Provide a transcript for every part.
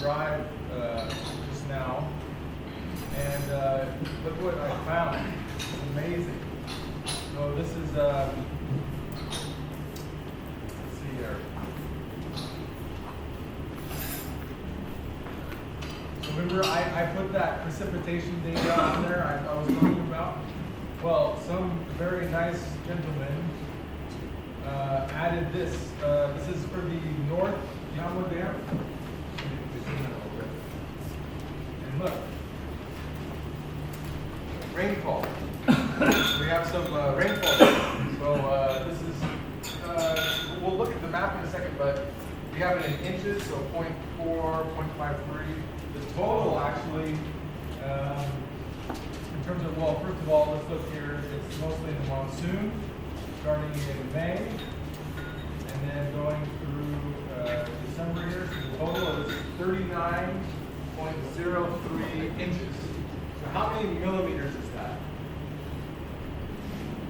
drive just now, and look what I found. It's amazing. So this is, let's see here. So remember I put that precipitation data on there I was talking about? Well, some very nice gentleman added this. This is for the North Yama Dam. And look, rainfall. We have some rainfall. So this is, we'll look at the map in a second, but we have it in inches, so 0.4, 0.53. The total actually, in terms of, well, first of all, let's look here. It's mostly the monsoon, starting in May, and then going through December here. So the total is 39.03 inches. So how many millimeters is that?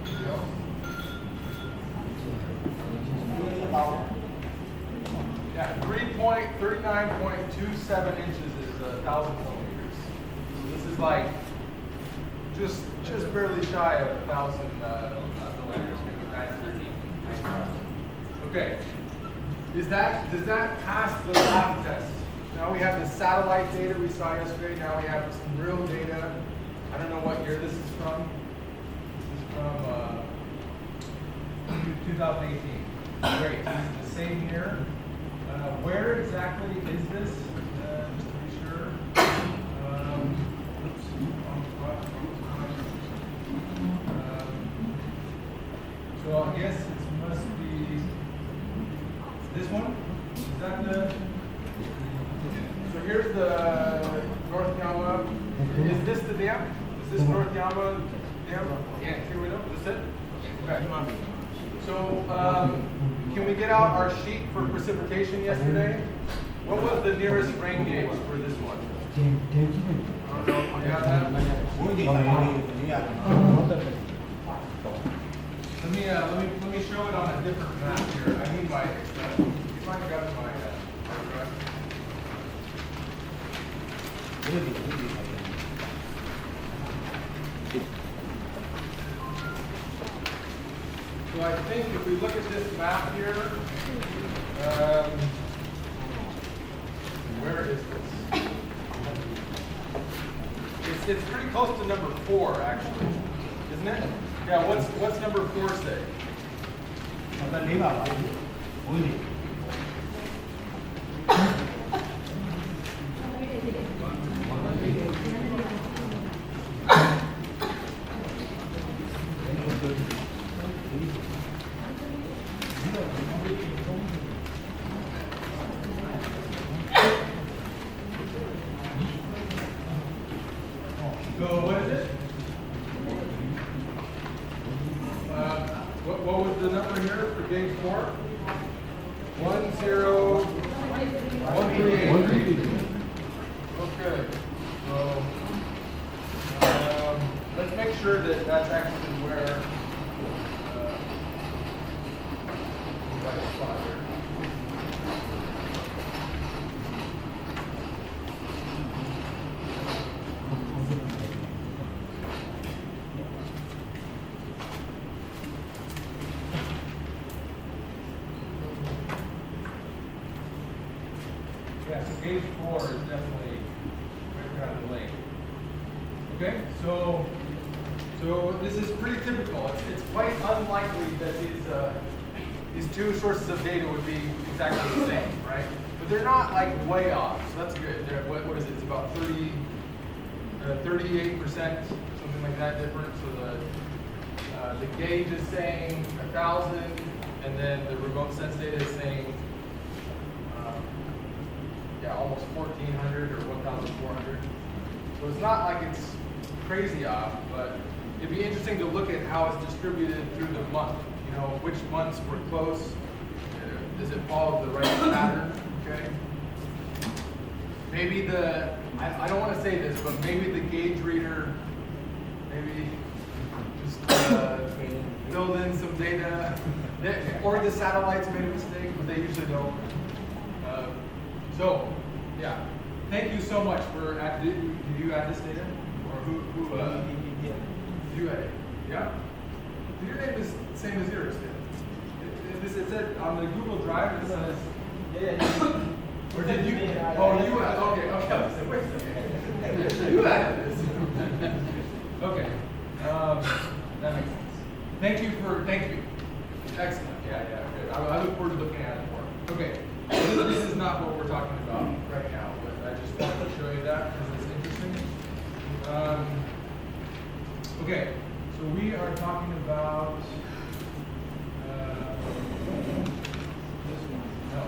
You know? Yeah, 39.27 inches is 1,000 millimeters. So this is like just barely shy of 1,000 millimeters, maybe 913. Okay. Does that pass the lab test? Now we have the satellite data we saw yesterday. Now we have some real data. I don't know what year this is from. This is from 2018. Great. This is the same year. Where exactly is this? Just to be sure. Oops. So I guess it must be this one. Is that the? So here's the North Yama. Is this the dam? Is this North Yama dam? Yeah. Here we go. Is this it? Okay. So can we get out our sheet for precipitation yesterday? What was the nearest rain gauge for this one? You have that? Let me show it on a different map here. I need my. You might have got my. So I think if we look at this map here, where is this? It's pretty close to number 4, actually, isn't it? Yeah. What's number 4 say? So what is it? What was the number here for gauge 4? 10138. Okay. So let's make sure that that's actually where. Right spot here. Yeah, so gauge 4 is definitely right around the lake. Okay, so this is pretty typical. It's quite unlikely that these two sources of data would be exactly the same, right? But they're not like way off, so that's good. What is it? It's about 38%, something like that different. So the gauge is saying 1,000, and then the remote sense data is saying almost 1,400 or 1,400. So it's not like it's crazy off, but it'd be interesting to look at how it's distributed through the month. You know, which months were close? Does it follow the right pattern? Okay. Maybe I don't want to say this, but maybe the gauge reader maybe just filled in some data, or the satellites made a mistake, but they usually don't. So, yeah. thank you so much for, did you add this data? Or who did you add it? Yeah? Your name is the same as yours. It said on the Google Drive, it says, yeah. Or did you? Oh, you added, okay. I said, wait a second. You added this. Okay. That makes sense. Thank you. Excellent. Yeah. Good. I look forward to looking at it more. Okay. So this is not what we're talking about right now, but I just wanted to show you that because it's interesting. Okay. So we are talking about this one. No.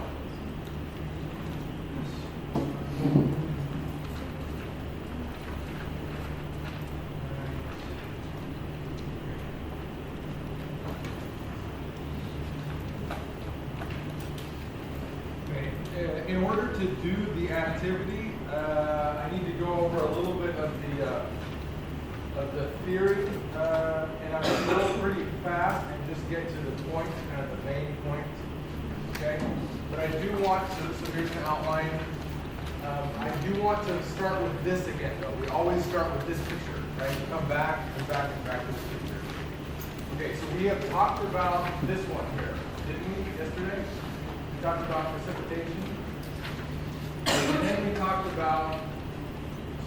In order to do the activity, I need to go over a little bit of the theory, and I'm going to go pretty fast and just get to the point, kind of the main point. Okay, but I do want to. So here's an outline. I do want to start with this again, though. We always start with this picture, right? We come back and back and back to this picture. Okay, so we have talked about this one here, didn't we? Yesterday, we talked about precipitation. And then we talked about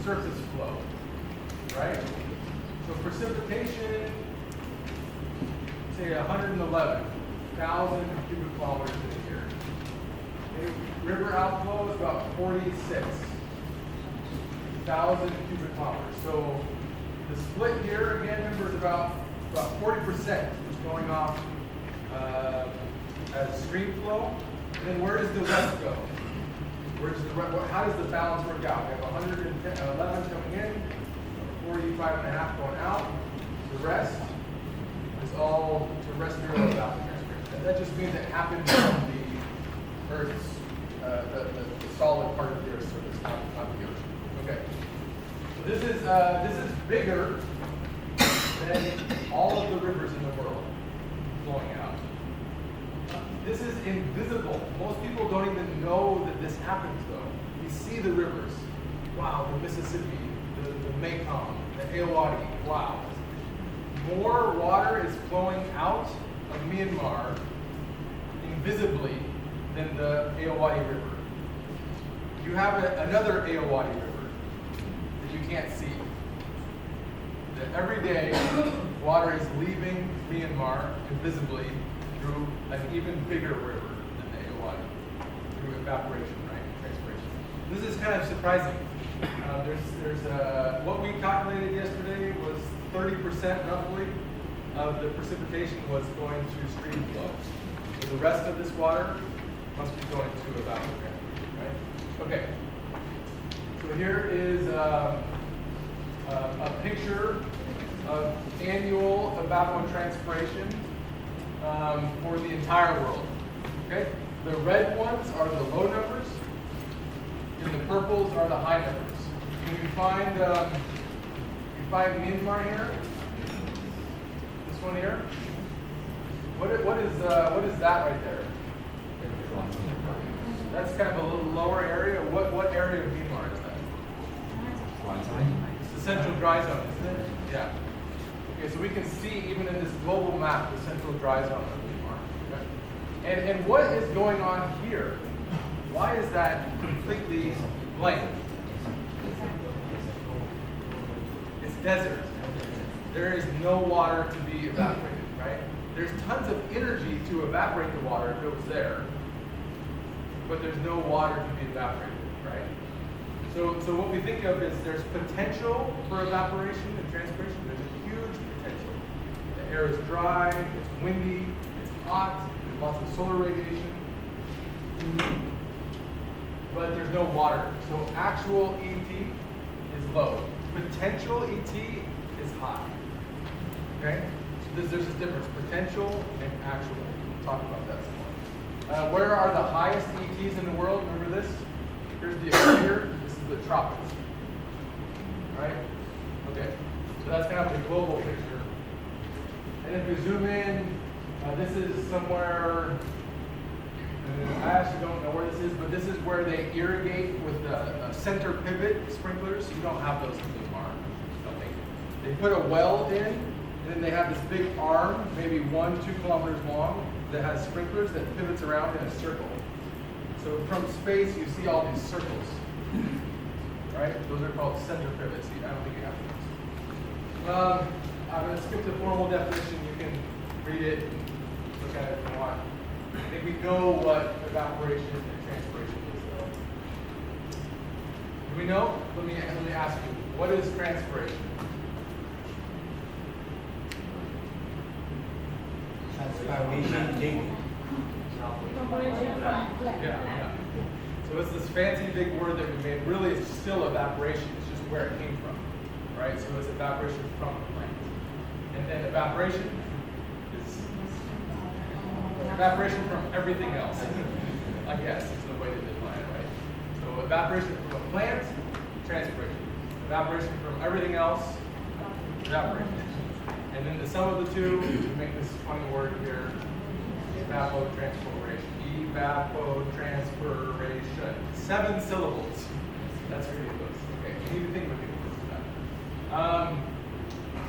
surface flow, right? So precipitation, say 111,000 cubic kilometers in a year. Okay. River outflow is about 46,000 cubic kilometers. So the split here, again, remember, is about 40% is going off as stream flow. And then where does the rest go? How does the balance work out? We have 111 coming in, 45.5 going out. The rest is all terrestrial evapotranspiration. And that just means it happens on the Earth's, the solid part of the Earth's surface, not the ocean. Okay. So this is bigger than all of the rivers in the world flowing out. This is invisible. Most people don't even know that this happens, though. We see the rivers. Wow, the Mississippi, the Mekong, the Irrawaddy. Wow. More water is flowing out of Myanmar invisibly than the Irrawaddy River. You have another Irrawaddy River that you can't see. That every day, water is leaving Myanmar invisibly through an even bigger river than the Irrawaddy, through evaporation, right? Transpiration. This is kind of surprising. There's what we calculated yesterday was 30% roughly of the precipitation was going to stream flow. So the rest of this water must be going to evaporation, right? Okay. So here is a picture of annual evapotranspiration for the entire world. Okay? The red ones are the low numbers, and the purples are the high numbers. Can you find Myanmar here? This one here? What is that right there? That's kind of a little lower area. What area of Myanmar is that? It's the central dry zone, isn't it? Yeah. Okay, so we can see even in this global map the central dry zone of Myanmar. Okay? And what is going on here? Why is that completely blank? It's desert. There is no water to be evaporated, right? There's tons of energy to evaporate the water if it was there, but there's no water to be evaporated, right? So what we think of is there's potential for evaporation and transpiration. There's a huge potential. The air is dry, it's windy, it's hot, there's lots of solar radiation, but there's no water. So actual ET is low. Potential ET is high. Okay? So there's this difference, potential and actual. We'll talk about that some more. Where are the highest ETs in the world? Remember this? Here's the equator. This is the tropics. Right? Okay. So that's kind of the global picture. And if we zoom in, this is somewhere, I actually don't know where this is, but this is where they irrigate with the center pivot sprinklers. You don't have those in the barn, I think. They put a well in, and then they have this big arm, maybe 1-2 kilometers long, that has sprinklers that pivots around in a circle. So from space, you see all these circles, right? Those are called center pivots. I don't think you have those. I'm going to skip the formal definition. You can read it and look at it if you want. I think we know what evaporation and transpiration is, though. Do we know? Let me ask you. What is transpiration? Transpiration. Yeah. So it's this fancy big word that we made. Really, it's still evaporation. It's just where it came from, right? So it's evaporation from the plant. And then evaporation is evaporation from everything else. I guess is the way to define it, right? So evaporation from a plant, transpiration. Evaporation from everything else, evaporation. And then the sum of the two, to make this funny word here, evapotranspiration. Evapotranspiration. 7 syllables. That's ridiculous. Okay, you need to think about that.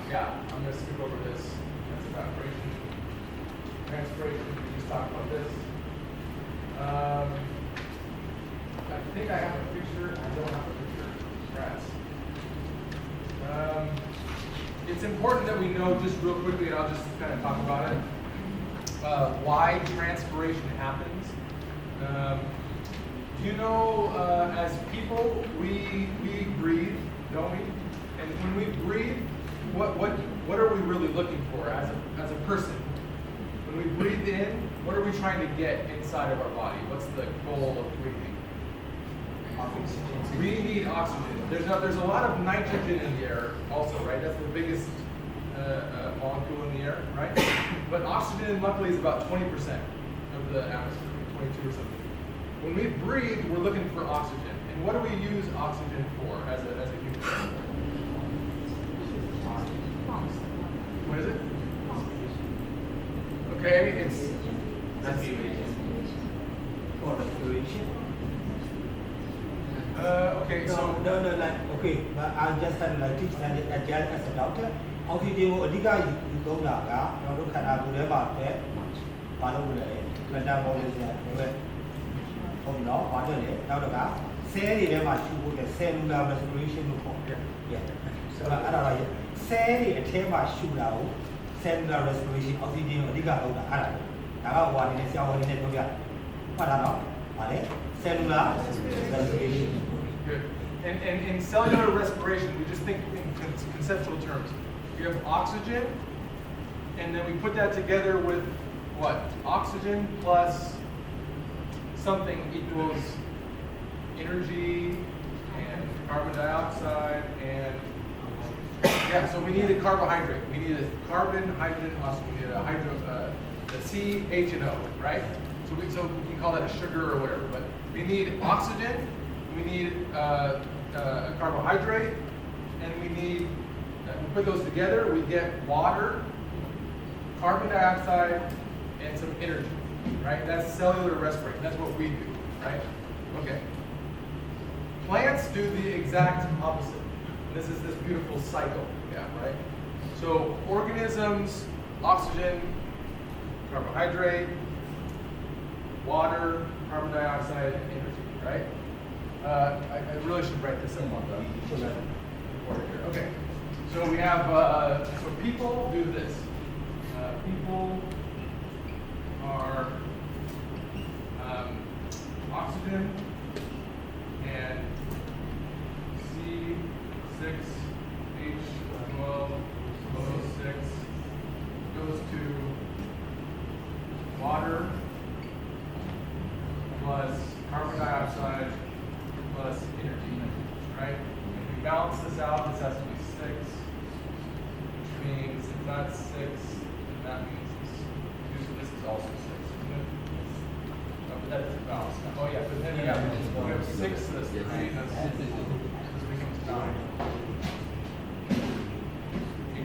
Yeah, I'm going to skip over this. That's evaporation. Transpiration, we just talked about this. I think I have a picture. I don't have a picture. Rats. It's important that we know just real quickly, and I'll just kind of talk about it, why transpiration happens. You know, as people, we breathe, don't we? And when we breathe, what are we really looking for as a person? When we breathe in, what are we trying to get inside of our body? What's the goal of breathing? Oxygen. We need oxygen. There's a lot of nitrogen in the air also, right? That's the biggest molecule in the air, right? But oxygen, luckily, is about 20% of the atmosphere, 22 or something. When we breathe, we're looking for oxygen. And what do we use oxygen for as a human being? What is it? Okay, it's Respiration. Or respiration. Okay, so no, like okay, but I just like teach and as a doctor. Oxygen will अधिका use होगा ना लोग खाना बुरे बात है बालों बुरे मेटाबॉलिज्म है हम ना बातें ले ना लोग का cell ये माचू बोले cellular respiration को कहते हैं so अरा भाई cell ये थे माचू लाओ cellular respiration oxygen अधिका होगा अरा ना वाली ने सिया वाली ने तो क्या पता ना वाले cellular respiration. Good. And in cellular respiration, we just think in conceptual terms. You have oxygen, and then we put that together with what? Oxygen plus something equals energy and carbon dioxide and yeah. So we need a carbohydrate. We need a carbon, hydrogen, oxygen. We need a the C, H, and O, right? So we can call that a sugar or whatever. But we need oxygen. We need a carbohydrate, and we need. We put those together, we get water, carbon dioxide, and some energy, right? That's cellular respiration. That's what we do, right? Okay. Plants do the exact opposite. This is this beautiful cycle, yeah, right? So organisms, oxygen, carbohydrate, water, carbon dioxide, and energy, right? I really should write this up on the board here. Okay. So we have, so people do this. People are oxygen and C6H12O6 goes to water plus carbon dioxide plus energy, right? If we balance this out, this has to be 6, which means if that's 6, then that means this is also 6, isn't it? No, but that doesn't balance. Oh yeah, but then we have 6 this 3, this becomes 9. We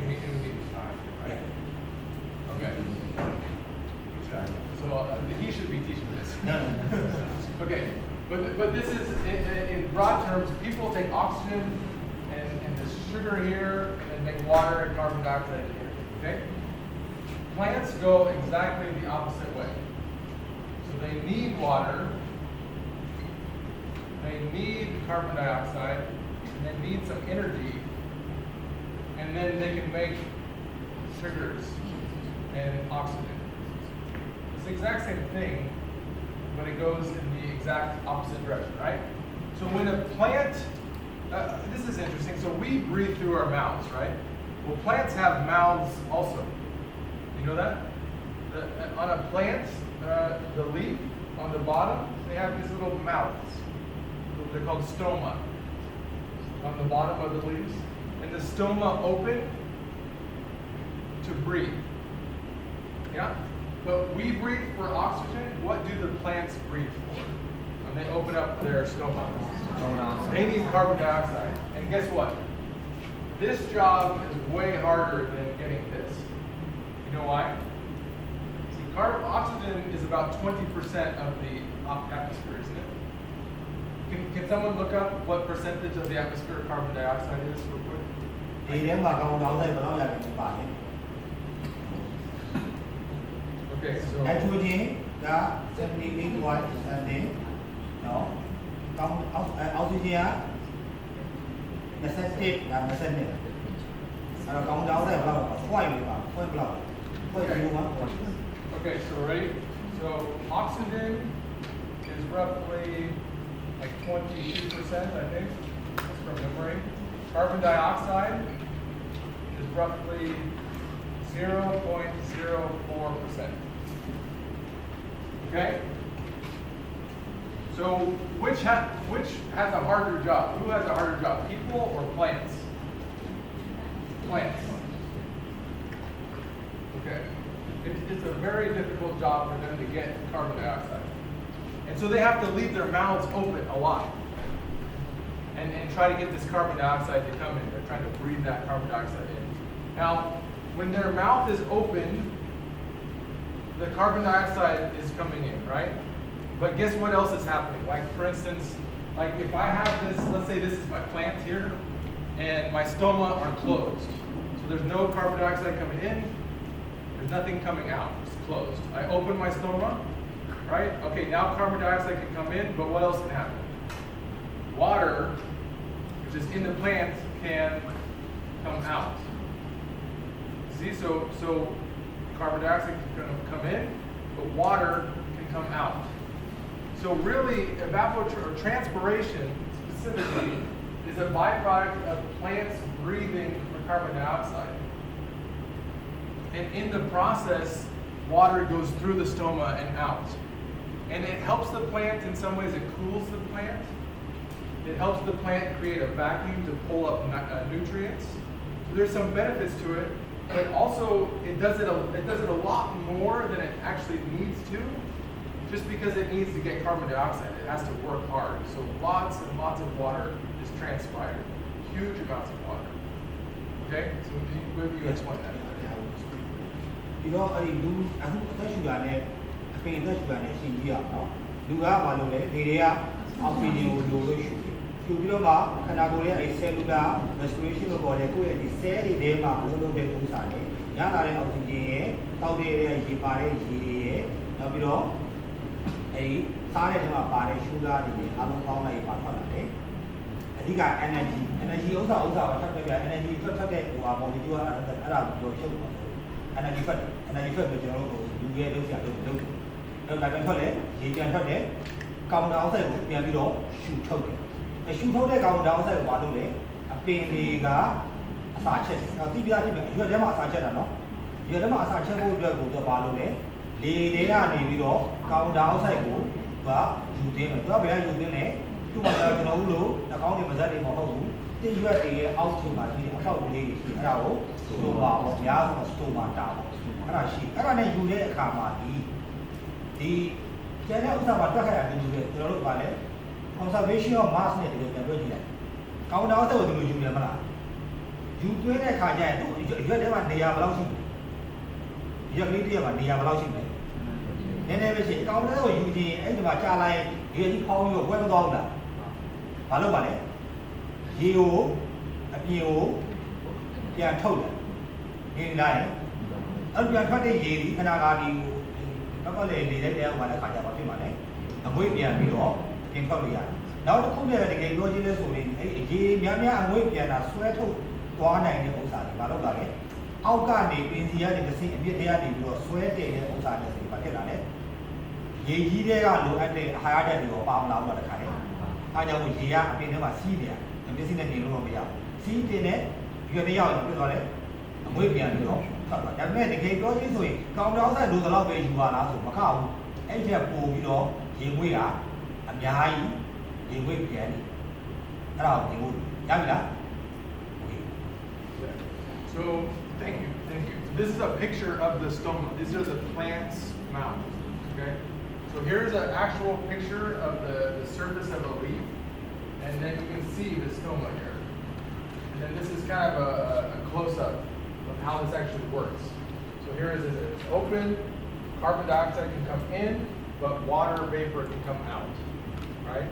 need 9, right? Okay. Exactly. So he should be teaching this. Okay. But this is in broad terms, people take oxygen and this sugar here and make water and carbon dioxide here. Okay? Plants go exactly the opposite way. So they need water, they need carbon dioxide, and they need some energy, and then they can make sugars and oxygen. It's the exact same thing, but it goes in the exact opposite direction, right? So when a plant, this is interesting, so we breathe through our mouths, right? Well, plants have mouths also. You know that? On a plant, the leaf on the bottom, they have these little mouths. They're called stoma on the bottom of the leaves. And the stoma open to breathe. Yeah? But we breathe for oxygen. What do the plants breathe for? When they open up their stoma, they need carbon dioxide. And guess what? This job is way harder than getting this. You know why? See, oxygen is about 20% of the atmosphere, isn't it? Can someone look up what percentage of the atmosphere carbon dioxide is real quick? Okay, so nitrogen, 78.7, no. Oxygen, 28, 27. And carbon dioxide, okay, so ready? So oxygen is roughly like 22%, I think, that's from memory. Carbon dioxide is roughly 0.04%. Okay? So which has a harder job? Who has a harder job, people or plants? Plants. Okay. It's a very difficult job for them to get carbon dioxide. And so they have to leave their mouths open a lot and try to get this carbon dioxide to come in. They're trying to breathe that carbon dioxide in. Now, when their mouth is open, the carbon dioxide is coming in, right? But guess what else is happening? Like, for instance, like if I have this, let's say this is my plant here, and my stoma are closed. So there's no carbon dioxide coming in, there's nothing coming out, it's closed. I open my stoma, right? Okay, now carbon dioxide can come in, but what else can happen? Water, which is in the plant, can come out. See, so carbon dioxide can come in, but water can come out. So really, evaporation or transpiration specifically is a byproduct of plants breathing for carbon dioxide. And in the process, water goes through the stoma and out. And it helps the plant in some ways, it cools the plant. It helps the plant create a vacuum to pull up nutrients. So there's some benefits to it, but also it does it a lot more than it actually needs to, just because it needs to get carbon dioxide. It has to work hard. So lots and lots of water is transpired, huge amounts of water. Okay, so maybe you explain that. You know, I do. I think that's you got it. I think that's you got it. See, yeah, no. Do I want to let the area of video do shoot? You know, ma, and I go there. I said, "Luda, restoration of body. Go and say the day, ma, no, no, no, no, Yan are out in the air. How they are, he pare, he, now, you know, a started him up by sugar, the Alon Paula, a part he got energy also energy to target who are more to around your show. Energy fed, the general you get those do. Like I told it, he can tell it, come outside, we have it all, shoot token. The shoot token come outside one day, a pain the gar, a sachet. Now, you are them a sachet, no? You are them a sachet who will go to Balone, they are maybe all, come outside go, but you didn't, you didn't. To my the county was that in Mahobu, then you had the out to my about the Rao, so of Yaz was to my town. And I see, I don't know you there, Kamadi. The general Sabataka in the Road Valley, conservation of mass network and Virginia. Count out the Junior. You do it a Kaya, you had them they are blouching. You have media and they are blouching. Then everything, count out you the end of a child, you call you a well dollar. ဘာလို့ပါလဲရေကိုအပြင်ကိုပြန်ထုတ်တယ်နေလိုက်အဲ့ပြန်ထွက်တဲ့ရေဒီခဏကားဒီတော့လေနေတဲ့တရားဝင်တဲ့ခါကျတော့ဖြစ်မှာလေအမွေးပြန်ပြီးတော့ပြင်ထွက်လို့ရတယ်နောက်တစ်ခုလည်းတကယ်ပြောချင်းလဲဆိုရင်အဲ့ရေများများအမွေးပြန်တာဆွဲထုတ်သွားနိုင်တဲ့ဥစ္စာတွေဘာလို့လာလဲအောက်ကနေပင်စီကနေတစ်စိအမြင့်တရားနေပြီးတော့ဆွဲတည်တဲ့ဥစ္စာတွေဆိုဘာဖြစ်လာလဲရေကြီးတဲ့ကလိုအပ်တဲ့အဟာရဓာတ်တွေရောပေါင်းလာတော့တခါလေအားကြောင့်ရေကအပြင်ထဲမှာစီးနေတာမျက်စိနဲ့မြင်လို့တော့မရဘူးစီးတင်တဲ့ရွေမရောက်ရင်ပြသွားတယ်အမွေးပြန်ပြီးတော့ထွက်သွားဒါပေမဲ့တကယ်ပြောချင်းဆိုရင်ကောင်တောင်းဆိုင်လိုတော့ပဲယူပါလားဆိုမခဘူးအဲ့ကျပို့ပြီးတော့ရေမွေးတာအများကြီးရေမွေးပြန်တယ်အဲ့ဒါကိုဒီလိုရပြီလား So thank you. This is a picture of the stoma. These are the plant's mouth. Okay. So here's an actual picture of the surface of a leaf, and then you can see the stoma here. And then this is kind of a close-up of how this actually works. So here is it's open, carbon dioxide can come in, but water vapor can come out, right?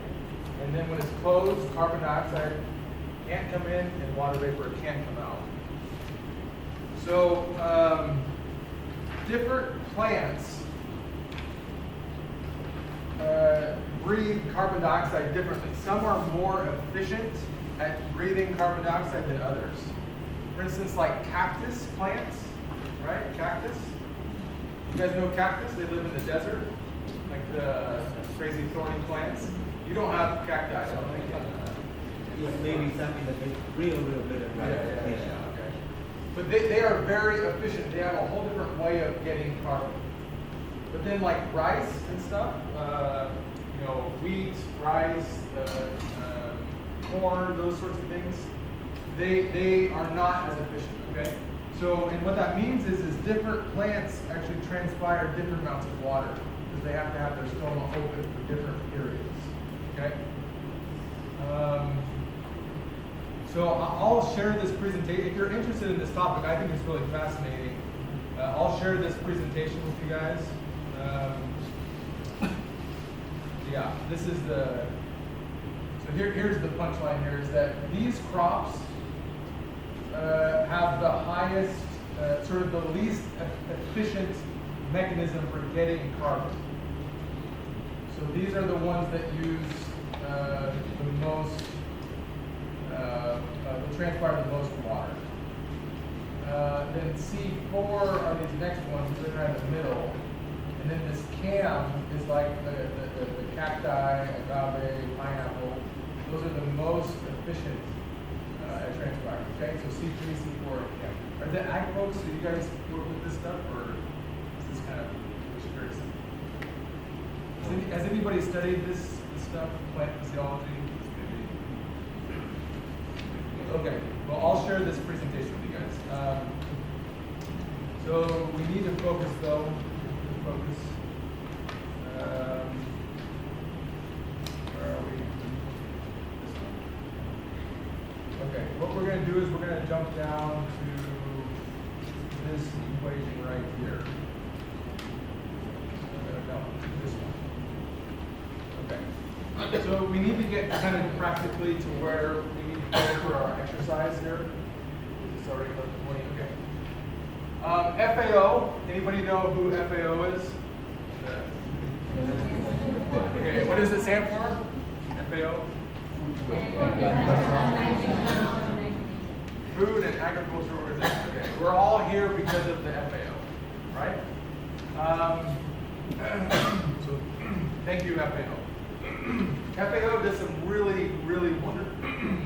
And then when it's closed, carbon dioxide can't come in and water vapor can't come out. So different plants breathe carbon dioxide differently. Some are more efficient at breathing carbon dioxide than others. For instance, like cactus plants, right? Cactus. You guys know cactus? They live in the desert, like the crazy thorny plants. You don't have cacti, I don't think. Yes, maybe something that is real bit of Yeah, okay. But they are very efficient. They have a whole different way of getting carbon. But then like rice and stuff, you know, wheat, rice, corn, those sorts of things, they are not as efficient, okay? So, and what that means is different plants actually transpire different amounts of water because they have to have their stoma open for different periods, okay? So I'll share this presentation. If you're interested in this topic, I think it's really fascinating. I'll share this presentation with you guys. Yeah, this is the, so here's the punchline here is that these crops have the highest, sort of the least efficient mechanism for getting carbon. So these are the ones that use the most, that transpire the most water. Then C4 are these next ones, they're right in the middle. And then this cam is like the cacti, agave, pineapple. Those are the most efficient at transpiring. Okay, so C3, C4, and cam. Are the ag folks, do you guys work with this stuff, or is this kind of just very simple? Has anybody studied this stuff, plant physiology? Okay, well, I'll share this presentation with you guys. So we need to focus, though. Focus. Where are we? This one. Okay, what we're going to do is we're going to jump down to this equation right here. No, this one. Okay. So we need to get kind of practically to where we need to go for our exercise here. It's already about 20. Okay. FAO. Anybody know who FAO is? Okay. What does it stand for? FAO. Food and Agriculture Organization. Okay. We're all here because of the FAO, right? So thank you, FAO. FAO does some really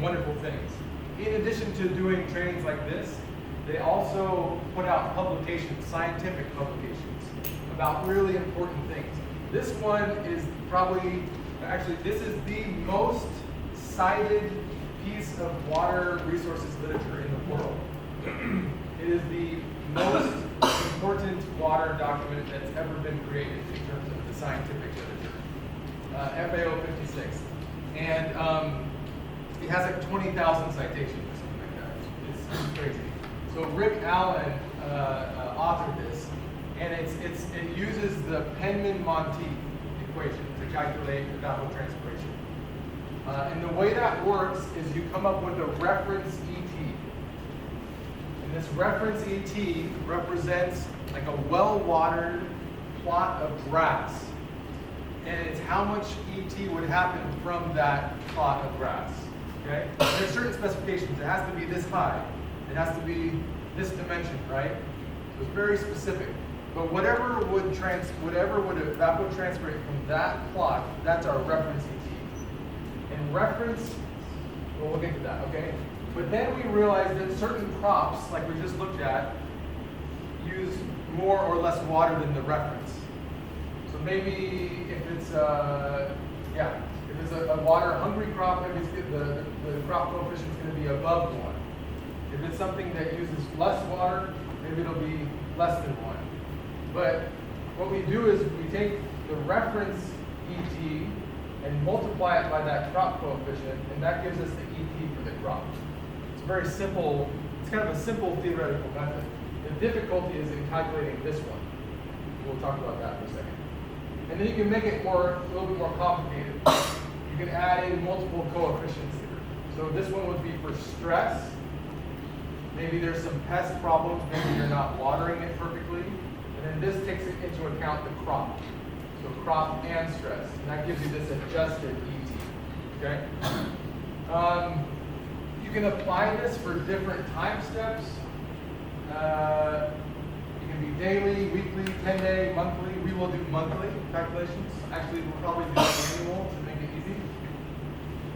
wonderful things. In addition to doing trainings like this, they also put out publications, scientific publications, about really important things. This one is probably, actually, this is the most cited piece of water resources literature in the world. It is the most important water document that's ever been created in terms of the scientific literature. FAO 56. And it has like 20,000 citations or something like that. It's crazy. So Rick Allen authored this, and it uses the Penman-Monteith equation to calculate evapotranspiration. And the way that works is you come up with a reference ET. And this reference ET represents like a well-watered plot of grass. And it's how much ET would happen from that plot of grass. Okay? There's certain specifications. It has to be this high. It has to be this dimension, right? So it's very specific. But whatever would evapotranspirate from that plot, that's our reference ET. And reference, we'll look into that, okay? But then we realized that certain crops, like we just looked at, use more or less water than the reference. So maybe if it's a water-hungry crop, maybe the crop coefficient is going to be above 1. If it's something that uses less water, maybe it'll be less than 1. But what we do is we take the reference ET and multiply it by that crop coefficient, and that gives us the ET for the crop. It's very simple. It's kind of a simple theoretical method. The difficulty is in calculating this one. We'll talk about that for a second. And then you can make it a little bit more complicated. You can add in multiple coefficients here. So this one would be for stress. Maybe there's some pest problems. Maybe you're not watering it perfectly. And then this takes into account the crop. So crop and stress. And that gives you this adjusted ET. Okay? You can apply this for different time steps. It can be daily, weekly, 10-day, monthly. We will do monthly calculations. Actually, we'll probably do annual to make it easy.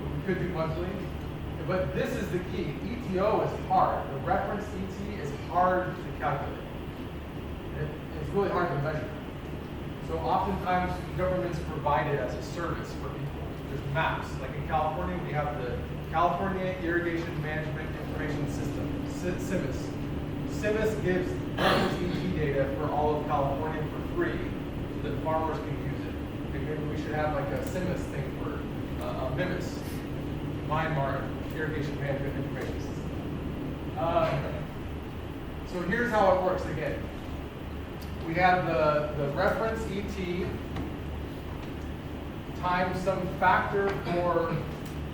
But we could do monthly. But this is the key. ETO is hard. The reference ET is hard to calculate. It's really hard to measure. So oftentimes governments provide it as a service for people. There's maps. Like in California, we have the California Irrigation Management Information System, CIMIS. CIMIS gives reference ET data for all of California for free so that farmers can use it. Okay, maybe we should have like a CIMIS thing for MIMIS, Myanmar Irrigation Management Information System. So here's how it works again. We have the reference ET times some factor for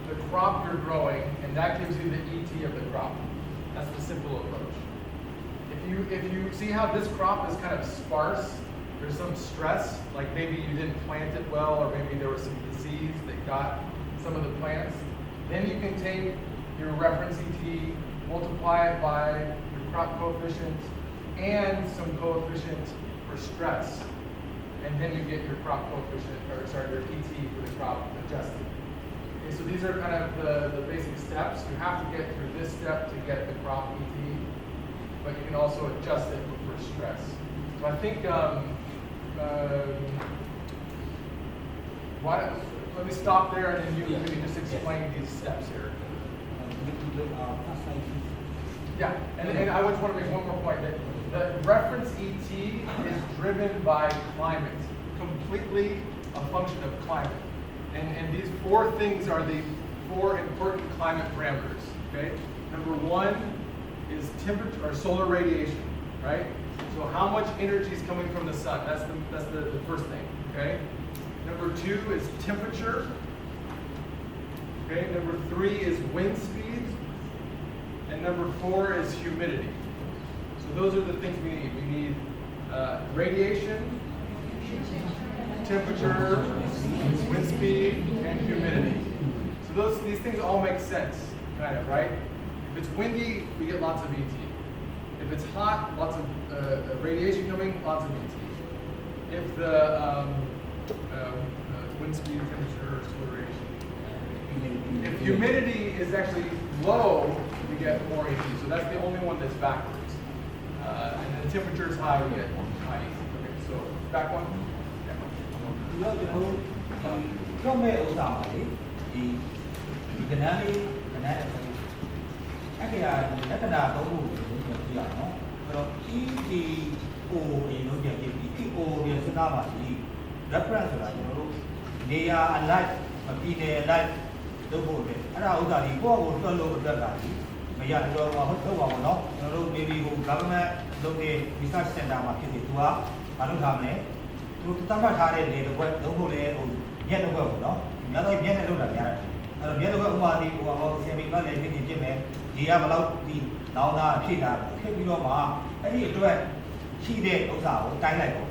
the crop you're growing, and that gives you the ET of the crop. That's the simple approach. If you see how this crop is kind of sparse, there's some stress, like maybe you didn't plant it well, or maybe there was some disease that got some of the plants, then you can take your reference ET, multiply it by your crop coefficient, and some coefficient for stress. And then you get your crop coefficient, your ET for the crop adjusted. Okay, so these are kind of the basic steps. You have to get through this step to get the crop ET, but you can also adjust it for stress. So I think, let me stop there and then you can just explain these steps here. Yeah, and I just want to make one more point. That the reference ET is driven by climate, completely a function of climate. And these 4 things are the 4 important climate parameters, okay? Number 1 is temperature or solar radiation, right? So how much energy is coming from the sun? That's the first thing, okay? Number 2 is temperature. Okay, number 3 is wind speed. And number 4 is humidity. So those are the things we need. We need radiation, temperature, wind speed, and humidity. So these things all make sense, kind of, right? If it's windy, we get lots of ET. If it's hot, lots of radiation coming, lots of ET. If the wind speed, temperature, solar radiation. If humidity is actually low, we get more ET. So that's the only one that's backwards. And then temperature is high, we get high ET. Okay, so back one. Reference they are alike, they alike. Maybe government research center မြတ်တော်ဥမာတိဟိုဆယ်မိပတ်လည်းဖြစ်ဖြစ်မယ်ဒီကဘလောက်ဒီနောင်သားဖြစ်တာဖြစ်ပြီးတော့မှအဲ့ဒီအတွက်ရှိတဲ့ဥစ္စာကိုတိုင်းလိုက်ပေါ့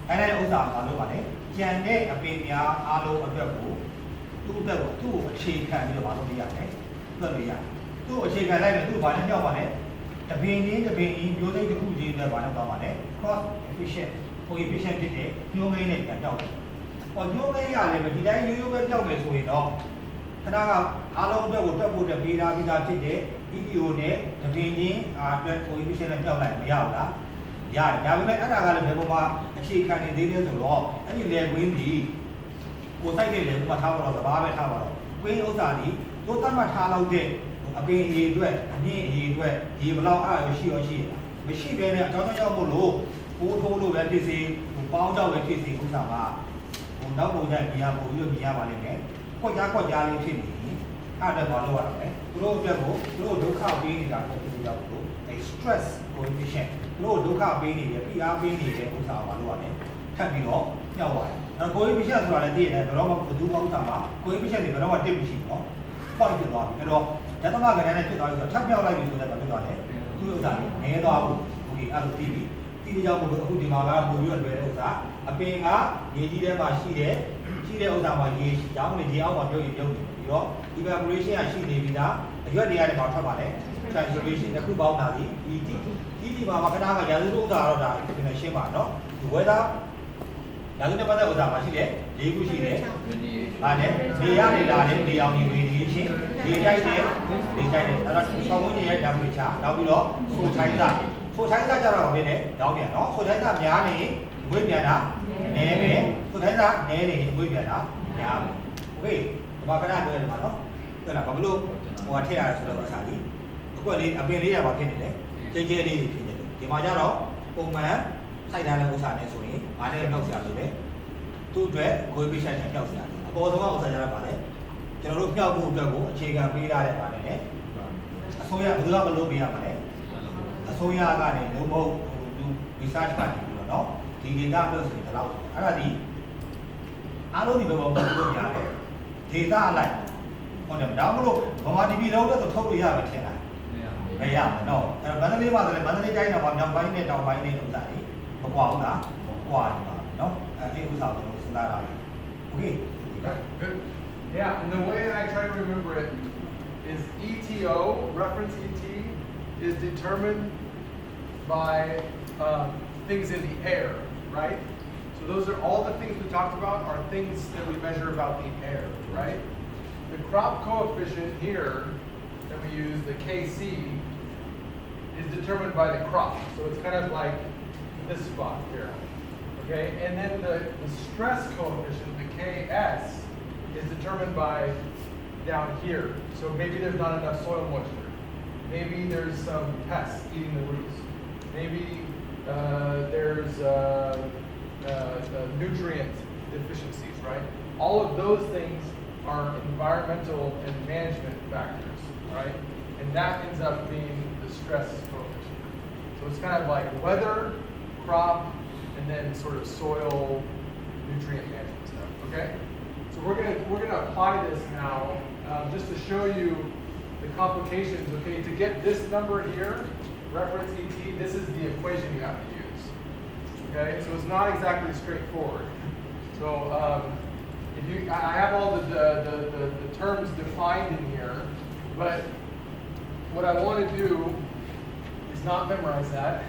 တိုင်းလိုက်တဲ့ဥစ္စာကဘာလို့ပါလဲကြံတဲ့အပင်များအားလုံးအတွက်ကိုသူ့အတွက်ကိုသူ့ကိုအခြေခံပြီးတော့မလုပ်ရနဲ့တွက်လို့ရတယ်သူ့ကိုအခြေခံလိုက်တယ်သူ့ဘာနဲ့ပြောက်ပါလဲတပင်ချင်းမျိုးစိတ်တစ်ခုချင်းနဲ့ဘာနဲ့ပြောက်ပါလဲ cross efficient coefficient ဖြစ်တဲ့ညှိုးကိန်းနဲ့ပြန်ပြောက်တယ်ဟောညှိုးကိန်းရလည်းပဲဒီတိုင်းရိုးရိုးပဲပြောက်မယ်ဆိုရင်တော့ခဏကအားလုံးအတွက်ကိုတွက်ဖို့တက်ပေးထားပြီးသားဖြစ်တဲ့ EPO နဲ့တပင်ချင်းအတွက် coefficient နဲ့ပြောက်လိုက်မရဘူးလားရတယ်ဒါပေမဲ့အဲ့ဒါကလည်းဘယ်ပုံမှာအခြေခံနေသေးလဲဆိုတော့အဲ့ဒီ level ကွင်းဒီကိုစိုက်တဲ့ level မှာထားပါတော့စဘာပဲထားပါတော့ကွင်းဥစ္စာဒီတို့သတ်မှတ်ထားလောက်တဲ့အပင်အရေအတွက်အမြင့်အရေအတွက်ဒီဘလောက်အားရရှိမရှိဘဲနဲ့အကြောင်းကြောင့်မို့လို့ပိုးထိုးလို့ပဲဖြစ်စေပေါင်းကြောက်ပဲဖြစ်စေဥစ္စာမှာနောက်ပုံနဲ့မြင်ရပို့ပြီးတော့မြင်ရပါလိမ့်မယ်ခွက်ကြားလေးဖြစ်နေအဲ့ဒါဘာလို့ရလဲသူတို့အတွက်ကိုသူတို့ဒုက္ခပေးနေတာကိုသူတို့ရောက်လို့ stress coefficient သူတို့ဒုက္ခပေးနေတယ်ဖိအားပေးနေတဲ့ဥစ္စာဘာလို့ရလဲထပ်ပြီးတော့ညှောက်သွားတယ်အဲ့ coefficient ဆိုတာလည်းသိရတယ်ဘယ်တော့မှဘယ်သူမှဥစ္စာမှာ coefficient တွေဘယ်တော့မှတစ်မရှိဘူးနော် point ဖြစ်သွားပြီအဲ့တော့ဓာတ်သမကဏ္ဍနဲ့ဖြစ်သွားပြီဆိုတော့ထပ်ပြောက်လိုက်ပြီဆိုတော့ဘာဖြစ်သွားလဲသူ့ဥစ္စာကြီးနည်းသွားဘူးโอเคအဲ့လိုသိပြီဒီကြောင့်မို့လို့အခုဒီမှာကပို့ပြီးတော့လွယ်တဲ့ဥစ္စာအပင်ကရေကြီးထဲမှာရှိတဲ့ဥစ္စာမှာရေရောင်းနေရေအောက်မှာပြုတ်နေပြီးတော့ evaporation ကရှိနေပြီလားအရွက်တွေကလည်းမထွက်ပါနဲ့ transpiration တစ်ခုပေါင်းတာဒီမှာခဏကရာသီဥစ္စာတော့ဒါဒီနေ့ရှင်းပါနော်ဒီ weather ရာသီနဲ့ပတ်သက်ဥစ္စာမှာရှိတယ်၄ခုရှိတယ်ဟာလေနေရနေလာတယ်နေအောင်နေ radiation နေတိုက်တယ်အဲ့တော့ဆောင်းဝန်းကျင်ရဲ့ temperature နောက်ပြီးတော့ဆိုထိုင်းတာကြတော့ဘာဖြစ်လဲတောင်းပြန်နော်ဆိုထိုင်းတာများနေဝိပြန်တာနည်းပဲဆိုထိုင်းတာနည်းနေဝိပြန်တာများပဲโอเคဒီမှာခဏပြောရမှာနော်ဟုတ်လားဘာလို့ဟိုကထည့်ရတယ်ဆိုတော့အစားကြီးအခုလေးအပင်လေးရပါဖြစ်နေတယ်ကျဲလေးဖြစ်နေတယ်ဒီမှာကျတော့ပုံမှန်စိုက်ထားတဲ့ဥစ္စာနဲ့ဆိုရင်ဘာနဲ့နှောက်ဆရာဆိုလဲသူ့အတွက် coefficient နဲ့နှောက်ဆရာအပေါ်ဆုံးကဥစ္စာကျတော့ပါလေကျွန်တော်တို့နှောက်ဖို့အတွက်ကိုအခြေခံပေးထားတဲ့ပါနဲ့အစိုးရဘယ်လိုမလုပ်ပေးရမှာလဲအစိုးရကနေလုံးမဟုတ်သူ research ကနေပြီးတော့เนาะဒီ data လို့ဆိုရင်ဒီလောက်အဲ့ဒါဒီအားလုံးဒီဘက်မှာလုပ်လို့ရတယ် data အလိုက်ဟုတ်တယ်ဒါမှမဟုတ်ဗမာ TV လုံးတော့ထုတ်လို့ရမယ်ထင်တာမရဘူးเนาะအဲ့တော့မန္တလေးမှာဆိုလည်းမန္တလေးတိုင်းတော့မြောက်ပိုင်းနဲ့တောင်ပိုင်းနဲ့ဥစ္စာတွေမကွာဘူးလားကွာတယ်ပါเนาะအဲ့ဒီဥစ္စာကိုစဉ်းစားရအောင် okay good yeah and the way I try to remember it is ETO reference ET is determined by things in the air, right? So those are all the things we talked about are things that we measure about the air, right? The crop coefficient here that we use, the KC, is determined by the crop. So it's kind of like this spot here, okay? And then the stress coefficient, the KS, is determined by down here. So maybe there's not enough soil moisture. Maybe there's some pests eating the roots. Maybe there's nutrient deficiencies, right? All of those things are environmental and management factors, right? And that ends up being the stress coefficient. So it's kind of like weather, crop, and then sort of soil nutrient management stuff, okay? So we're gonna apply this now just to show you the complications, okay? To get this number here, reference ET, this is the equation you have to use, okay? So it's not exactly straightforward. So I have all the terms defined in here, but what I want to do is not memorize that,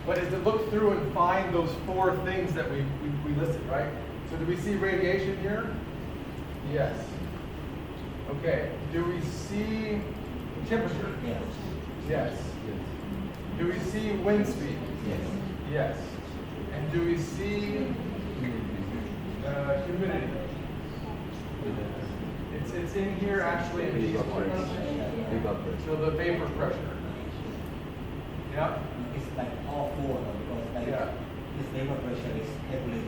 but is to look through and find those four things that we listed, right? So do we see radiation here? Yes. Okay. Do we see temperature? yes Yes. Do we see wind speed? yes Yes. And do we see humidity? It's in here actually in these ones. So the vapor pressure. Yeah. it's like all four because like this evaporation is heavily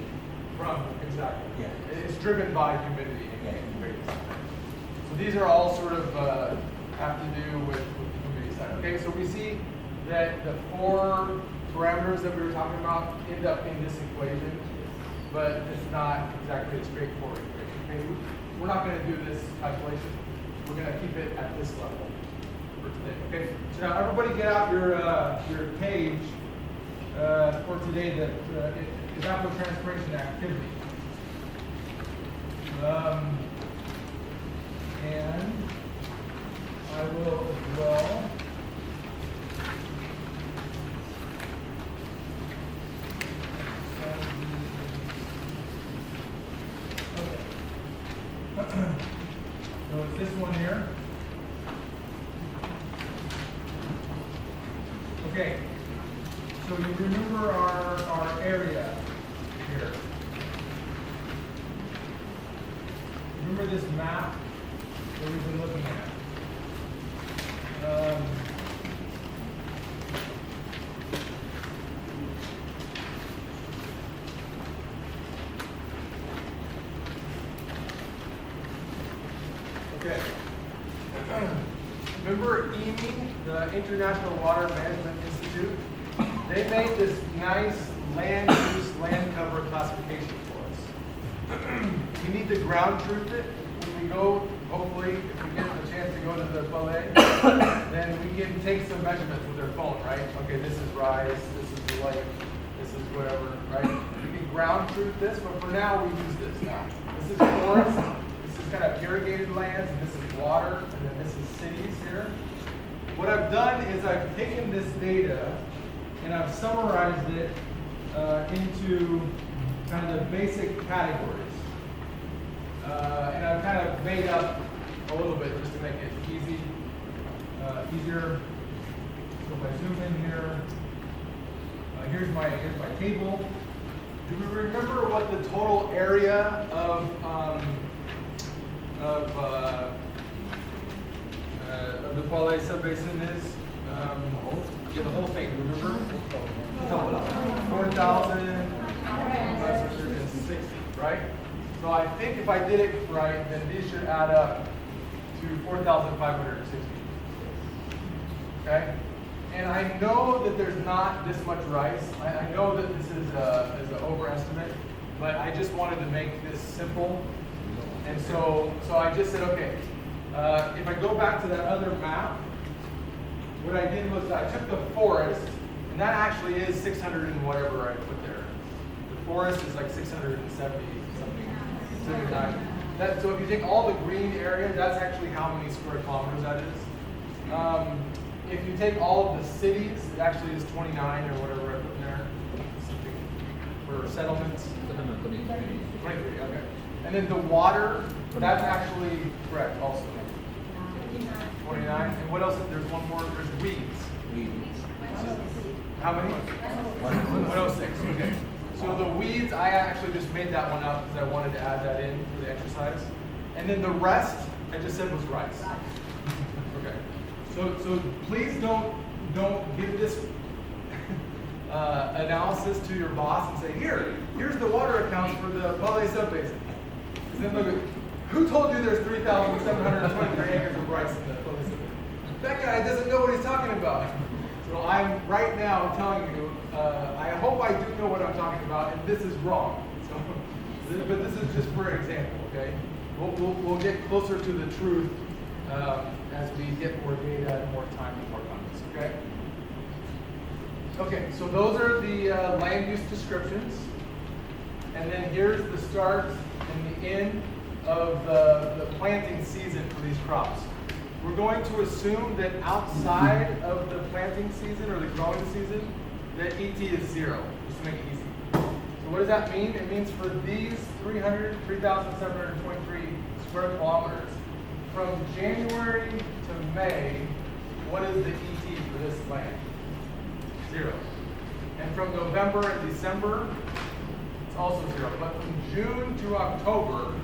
Exactly. Yeah. It's driven by humidity and Yeah. radiation. So these are all sort of have to do with the humidity side. Okay, so we see that the four parameters that we were talking about end up in this equation, but it's not exactly a straightforward equation. Okay, we're not going to do this calculation. we're going to keep it at this level for today. Okay, so now everybody get out your page for today, the evapotranspiration activity. And I will as well. So it's this one here. Okay. So you remember our area here. Remember this map that we've been looking at? Okay. Remember EMI, the International Water Management Institute? They made this nice land use, land cover classification for us. We need to ground truth it when we go, hopefully, if we get the chance to go to the ballet, then we can take some measurements with our phone, right? Okay, this is rise, this is lake, this is whatever, right? We can ground truth this, but for now we use this now. This is forest, this is kind of irrigated lands, and this is water, and then this is cities here. What I've done is I've taken this data and I've summarized it into kind of the basic categories. And I've kind of made up a little bit just to make it easier. So if I zoom in here, here's my table. Do we remember what the total area of the Palais subbasin is? Yeah, the whole thing, remember? 4,560, right? So I think if I did it right, then these should add up to 4,560. Okay? And I know that there's not this much rice. I know that this is an overestimate, but I just wanted to make this simple. And so I just said, okay, if I go back to that other map, what I did was I took the forest, and that actually is 600 and whatever I put there. The forest is like 670 something, 79. So if you take all the green area, that's actually how many square kilometers that is. If you take all of the cities, it actually is 29 or whatever I put in there. Something for settlements. 23, okay. And then the water, that's actually correct also. 29. And what else? There's one more. There's weeds. How many? 106. Okay. So the weeds, I actually just made that one up because I wanted to add that in for the exercise. And then the rest, I just said was rice. Okay. So please don't give this analysis to your boss and say, here's the water accounts for the Palais subbasin. Because then look at, who told you there's 3,723 acres of rice in the Palais subbasin? That guy doesn't know what he's talking about. So I'm right now telling you, I hope I do know what I'm talking about, and this is wrong. So, but this is just for example, okay? We'll get closer to the truth as we get more data and more time to work on this, okay? Okay, so those are the land use descriptions. And then here's the start and the end of the planting season for these crops. We're going to assume that outside of the planting season or the growing season, that ET is 0, just to make it easy. So what does that mean? It means for these 3,723 square kilometers, from January to May, what is the ET for this land? 0. And from November and December, it's also 0. But from June to October,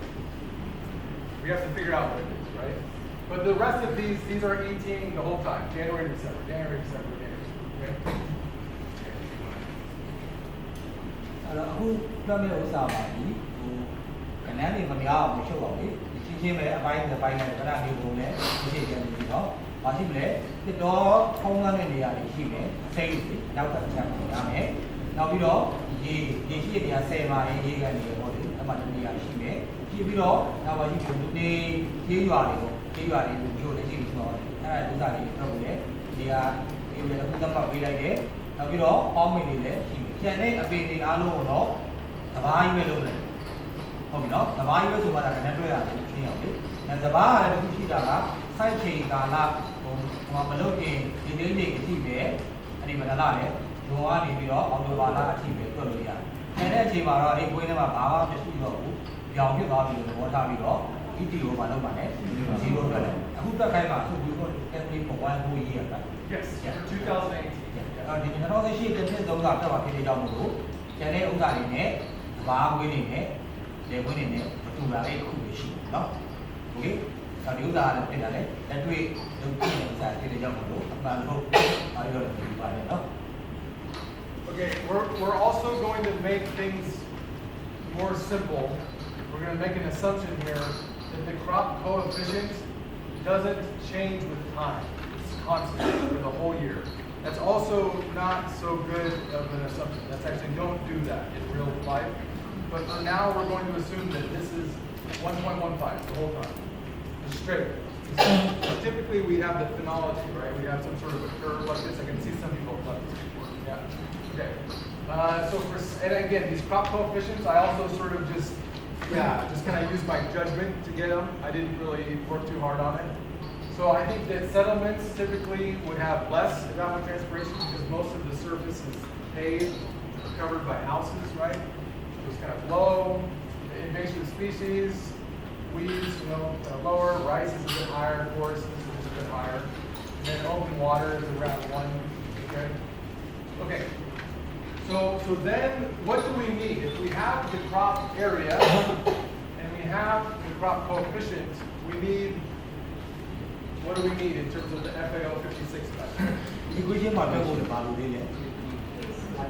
we have to figure out what it is, right? But the rest of these are eating the whole time, January to December, January to December, January to December, okay? အခုပြောမယ့်ဥစ္စာပါဒီဟိုခဏနေမများအောင်ချုပ်အောင်လေချင်းချင်းပဲအပိုင်းတစ်ပိုင်းနဲ့ခဏနေပုံနဲ့သိချင်တယ်ပြီးတော့မရှိမလဲတစ်တော်ထုံးကားတဲ့နေရာတွေရှိမယ်စိတ်တွေနောက်ကချက်ပါရမယ်နောက်ပြီးတော့ရေရှိတဲ့နေရာ10ပါရေကန်နေပေါ့လေအမှတနေရာရှိမယ်ပြီးတော့နောက်ပါရှိဘုံနေရေးရွာတွေပေါ့ ကျေးရွာတွေမျိုးလည်းရှိပြီဆိုတော့အဲ့ဒါဥစားတွေထုတ်လို့လေဒီကဒီလည်းအခုသတ်မှတ်ပေးလိုက်တယ်နောက်ပြီးတော့ပေါင်းမင်တွေလည်းရှိပြီကျန်တဲ့အပင်တွေအားလုံးတော့တဘာကြီးပဲလုပ်တယ်ဟုတ်ပြီနော်တဘာကြီးပဲဆိုမှဒါလည်းတွေ့ရတယ်ရှင်းအောင်လေအဲတဘာကလည်းတစ်ခုရှိတာကစိုက်ချိန်ကာလဟိုမလုပ်ရင်ဒီနေ့နေအထိပဲအဲ့ဒီမနလာလေဇွန်ကနေပြီးတော့အော်တိုဘာလအထိပဲတွက်လို့ရတယ်ကျန်တဲ့အချိန်မှာတော့အဲ့ကွင်းထဲမှာဘာမှမရှိတော့ဘူးပြောင်းပြသွားပြီးတော့သဘောထားပြီးတော့ ET ကိုမလုပ်ပါနဲ့0အတွက်လည်းအခုတက်ခိုင်းမှာသူ့ကိုevery for 1 whole year ပဲ Yes, yeah 2018. ဒီ2018တစ်နှစ်သုံးကတက်မှာဖြစ်တဲ့ကြောင့်မို့လို့ကျန်တဲ့ဥစ္စာတွေနဲ့တဘာဝင်းနေနဲ့လေဝင်းနေနဲ့မတူတာလေးတစ်ခုပဲရှိတယ်နော်โอเคဒီဥစ္စာလည်းဖြစ်တာလေလက်တွေ့လုပ်ကြည့်တဲ့ဥစ္စာဖြစ်တဲ့ကြောင့်မို့လို့အမှန်တော့အားရတော့ဒီပါတယ်နော် Okay, we're also going to make things more simple. We're going to make an assumption here that the crop coefficient doesn't change with time. It's constant for the whole year. That's also not so good of an assumption. That's actually, don't do that in real life. But for now, we're going to assume that this is 1.15 the whole time. Just straight. Typically, we have the phenology, right? We have some sort of a curve like this. I can see some people have done this before. Yeah. Okay. And again, these crop coefficients, I also sort of just kind of used my judgment to get them. I didn't really work too hard on it. So I think that settlements typically would have less evapotranspiration because most of the surface is paved or covered by houses, right? So it's kind of low. The invasive species, weeds, kind of lower. Rice is a bit higher, of course. This is just a bit higher. And then open water is around 1. Okay. Okay. So then, what do we need? If we have the crop area and we have the crop coefficient, we need, what do we need in terms of the FAO 56 method? equation မှာပြောဖို့လည်းပါလို့သေးတယ်အဲ့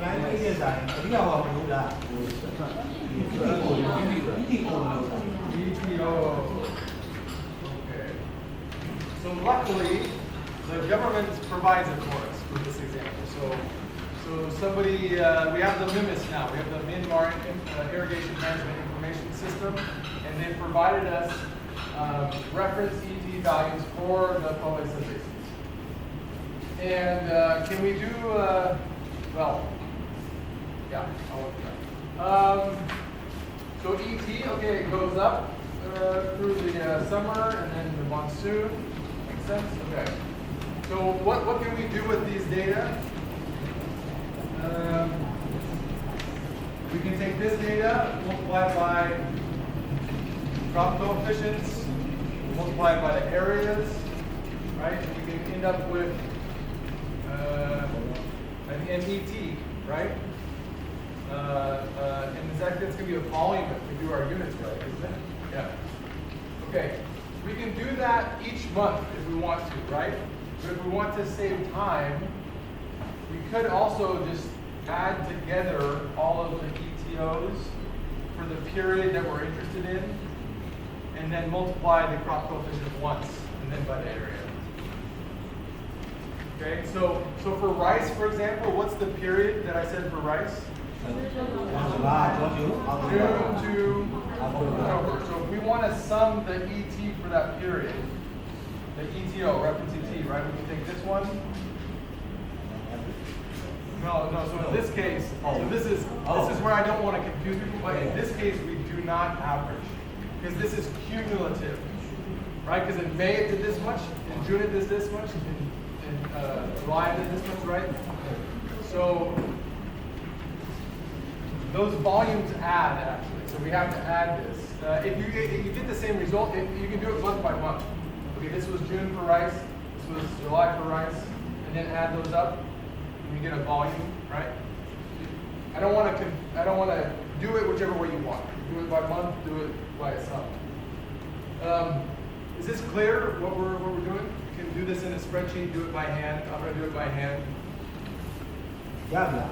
ဒါအဲ့ဒီစားရင်အဓိကဘာမလို့လားဟိုETO. Okay. So luckily, the government provides it for us for this example. So somebody, we have the MIMIS now. We have the Myanmar Irrigation Management Information System, and they've provided us reference ET values for the photosynthesis. And can we do, well, yeah, I'll look at that. So ET, okay, it goes up through the summer and then the monsoon. Makes sense? Okay. So what can we do with these data? We can take this data, multiply it by crop coefficients, multiply it by the areas, right? And we can end up with an NET, right? And that's going to be a volume if we do our units right, isn't it? Yeah. Okay. We can do that each month if we want to, right? But if we want to save time, we could also just add together all of the ETOs for the period that we're interested in, and then multiply the crop coefficient once, and then by the area. Okay, so for rice, for example, what's the period that I said for rice? June to October. So if we want to sum the ET for that period, the ETO, reference ET, right? We can take this one. No. So in this case, so this is where I don't want to confuse people. But in this case, we do not average because this is cumulative, right? Because in May it did this much, in June it did this much, in July it did this much, right? So those volumes add actually. So we have to add this. If you get the same result, you can do it month by month. Okay, this was June for rice, this was July for rice, and then add those up, and you get a volume, right? I don't want to do it whichever way you want. Do it by month, do it by itself. Is this clear what we're doing? You can do this in a spreadsheet, do it by hand. I'm going to do it by hand. Yeah.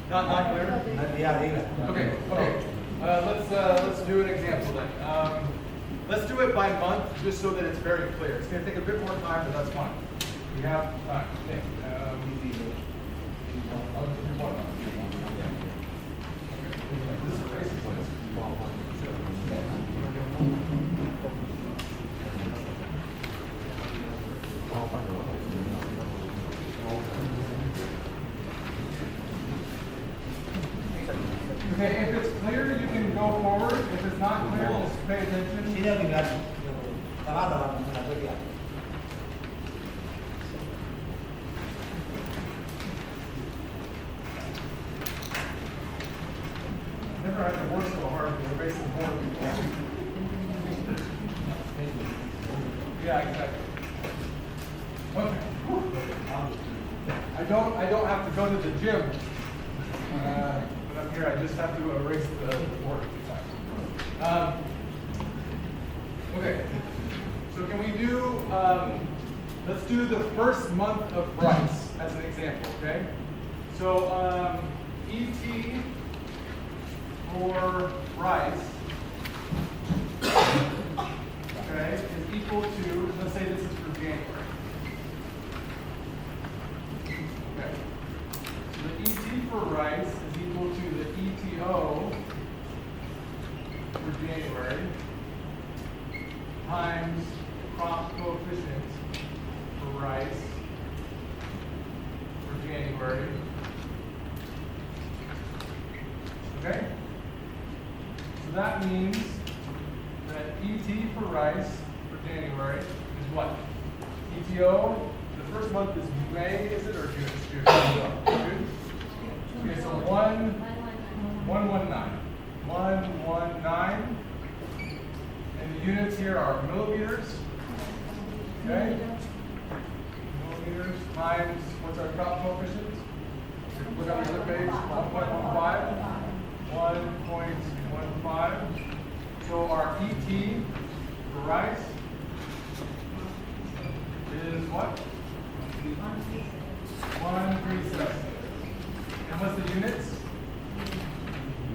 Not clear? Okay. Let's do an example then. Let's do it by month just so that it's very clear. It's going to take a bit more time, but that's fine. We have time. Okay. I'll just do 1 month. This is basically Okay, if it's clear, you can go forward. If it's not clear, just pay attention. ရှင်းတဲ့လူများတဘာတဘာမှမတွေ့ရ Never had to work so hard to erase the board before. Yeah, exactly. Okay. I don't have to go to the gym. But up here, I just have to erase the board. Okay. So can we do? Let's do the first month of rice as an example. Okay. So ET for rice, okay, is equal to, let's say this is for January. Okay. So the ET for rice is equal to the ETO for January times crop coefficient for rice for January. Okay? So that means that ET for rice for January is what? ETO, the first month is May, is it, or June? It's June. June? Okay, so 119. 119. And the units here are millimeters. Okay? Millimeters times, what's our crop coefficient? Look on the other page, 1.15. 1.15. So our ET for rice is what? 137. And what's the units?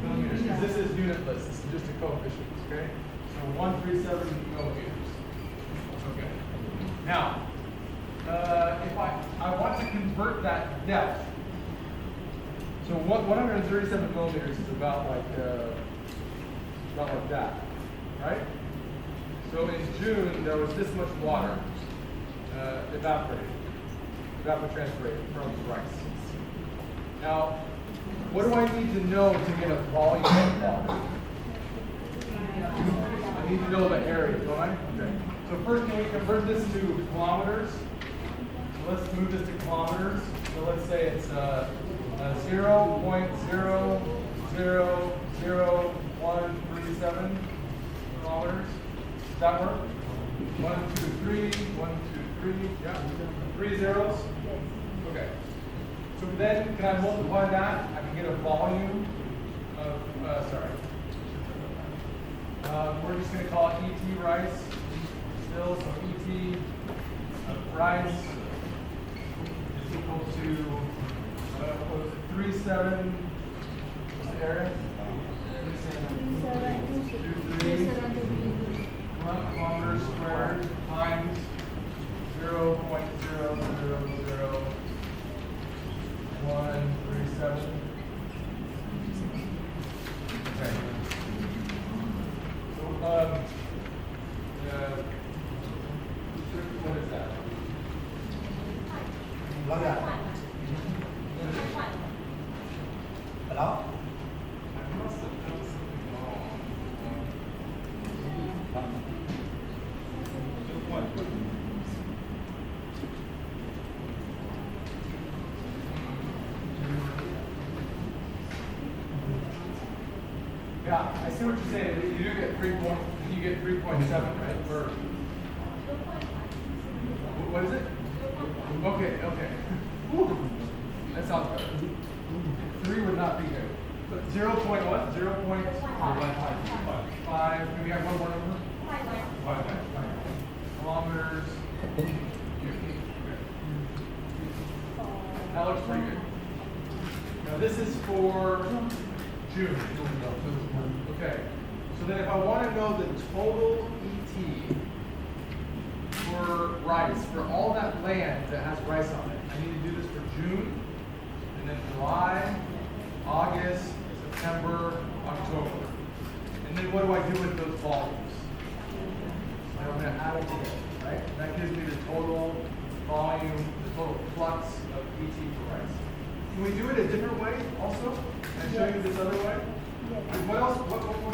Millimeters. Because this is unitless. This is just a coefficient. Okay? So 137 millimeters. Okay. Now, if I want to convert that depth. So 137 millimeters is about like that, right? So in June there was this much water evapotranspirated from the rice. Now, what do I need to know to get a volume of water? I need to know the area, don't I? Okay. So first, can we convert this to kilometers? So let's move this to kilometers. So let's say it's 0.000137 kilometers. Does that work? 1, 2, 3, 1, 2, 3, yeah. 3 zeros? Okay. So then, can I multiply that? I can get a volume of, we're just going to call it ET rice. Still, so ET of rice is equal to 37, what's the area? 23 kilometers squared times 0.000137. Okay. So, what is that? Hello? I must have done something wrong. Yeah, I see what you're saying. You do get 3.7, right? Or what is it? Okay. Whew. That sounds better. 3 would not be good. But 0. What? 0.5. Can we have one more number? 5. Kilometers. That looks pretty good. Now this is for June. Okay. So then if I want to know the total ET for rice, for all that land that has rice on it, I need to do this for June, and then July, August, September, October. And then what do I do with those volumes? So I'm going to add them together, right? That gives me the total volume, the total flux of ET for rice. Can we do it a different way also? Can I show you this other way? Because what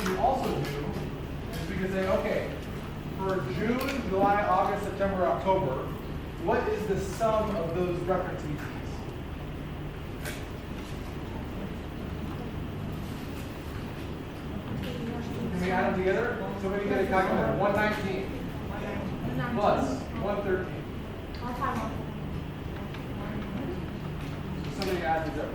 you also do is we can say, okay, for June, July, August, September, October, what is the sum of those reference ETs? Can we add them together? Somebody get a calculator. 119 plus 113. Somebody add these up.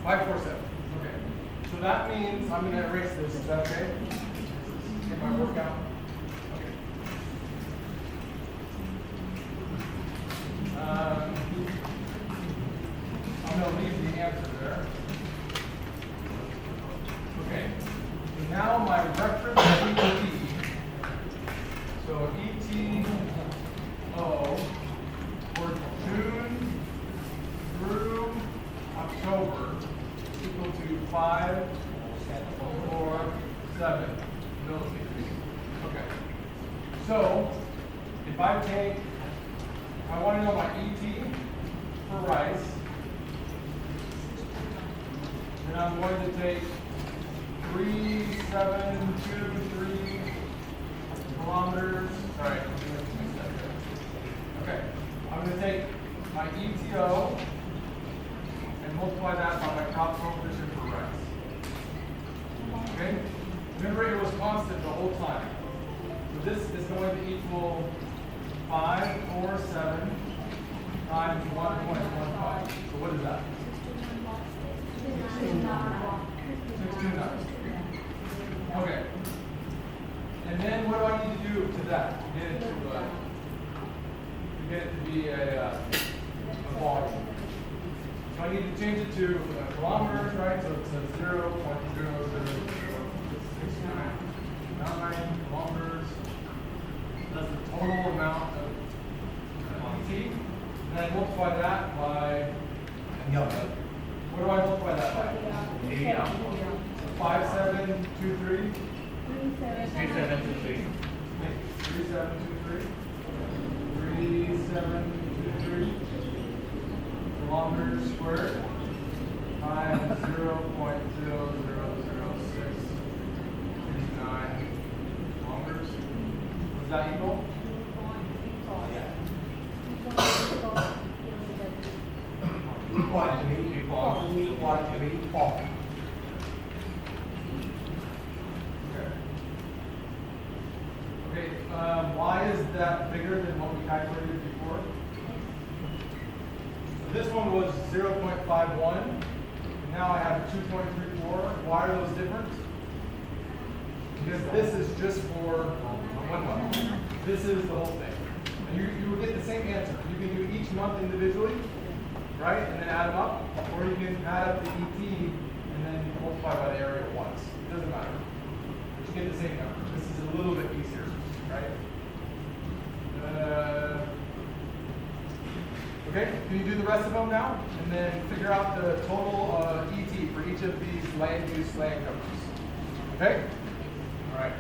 547. Okay. So that means I'm going to erase this. Is that okay? Get my workout. Okay. I'm going to leave the answer there. Okay. Now my reference ET. So ETO for June through October equal to 547 millimeters. Okay. So if I want to know my ET for rice, then I'm going to take 3723 kilometers. Sorry, okay. I'm going to take my ETO and multiply that by my crop coefficient for rice. Okay? Remember, it was constant the whole time. So this is going to equal 547 times 1.15. So what is that? 629. Okay. And then what do I need to do to that to get it to be a volume? So I need to change it to kilometers, right? So it's 0.00699 kilometers. That's the total amount of ET. And I multiply that by, what do I multiply that by? 5723. 3723. 3723 kilometers squared times 0.00639 kilometers. Does that equal? Okay, why is that bigger than what we calculated before? So this one was 0.51, and now I have 2.34. Why are those different? Because this is just for one month. This is the whole thing. And you will get the same answer. You can do each month individually, right, and then add them up, or you can add up the ET and then multiply by the area once. It doesn't matter. But you get the same number. This is a little bit easier, right? Okay, can you do the rest of them now? And then figure out the total ET for each of these land use land covers. Okay? All right.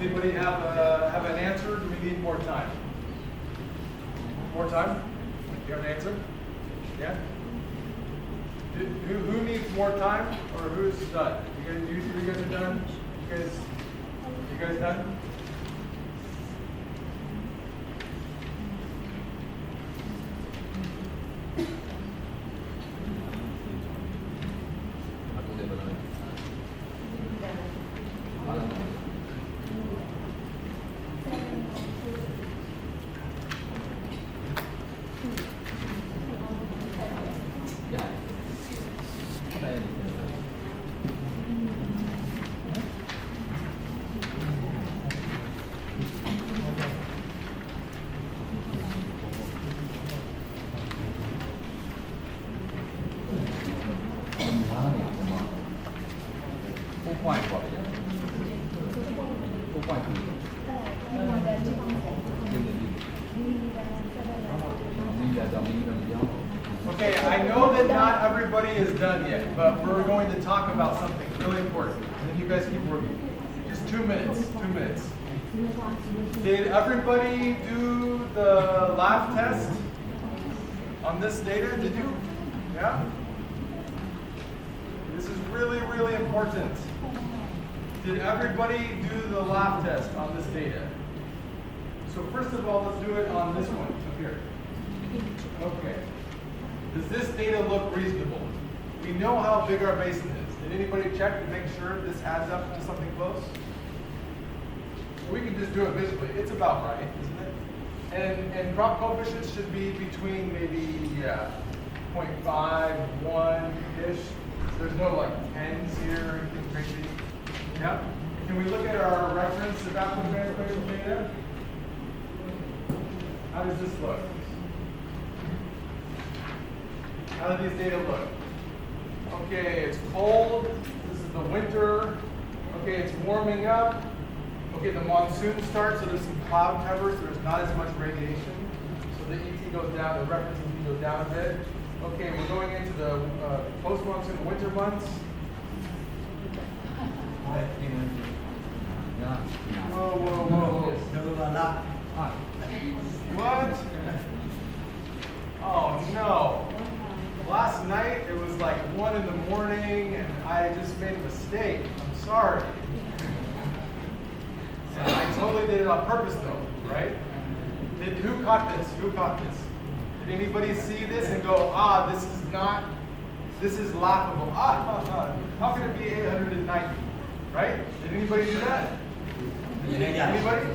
Anybody have an answer? Do we need more time? More time? You have an answer? Yeah? Who needs more time, or who's done? You guys are done? You guys done? Okay, I know that not everybody is done yet, but we're going to talk about something really important. And then you guys keep working. Just 2 minutes, 2 minutes. Did everybody do the laugh test on this data? Did you? Yeah? This is really, really important. Did everybody do the laugh test on this data? So first of all, let's do it on this one up here. Okay. Does this data look reasonable? We know how big our basin is. Did anybody check to make sure this adds up to something close? We can just do it visually. It's about right, isn't it? And crop coefficients should be between maybe 0.5, 1-ish. There's no like 10s here or anything crazy. Yeah? Can we look at our reference evapotranspiration data? How does this look? How do these data look? Okay, it's cold. This is the winter. Okay, it's warming up. Okay, the monsoon starts, so there's some cloud cover, so there's not as much radiation. So the ET goes down, the reference ET goes down a bit. Okay, we're going into the post-monsoon winter months. Whoa, whoa, whoa. What? Oh no. Last night it was like 1 in the morning and I just made a mistake. I'm sorry. I totally did it on purpose though, right? Who caught this? Who caught this? Did anybody see this and go, this is laughable. How can it be 890? Right? Did anybody do that? Anybody?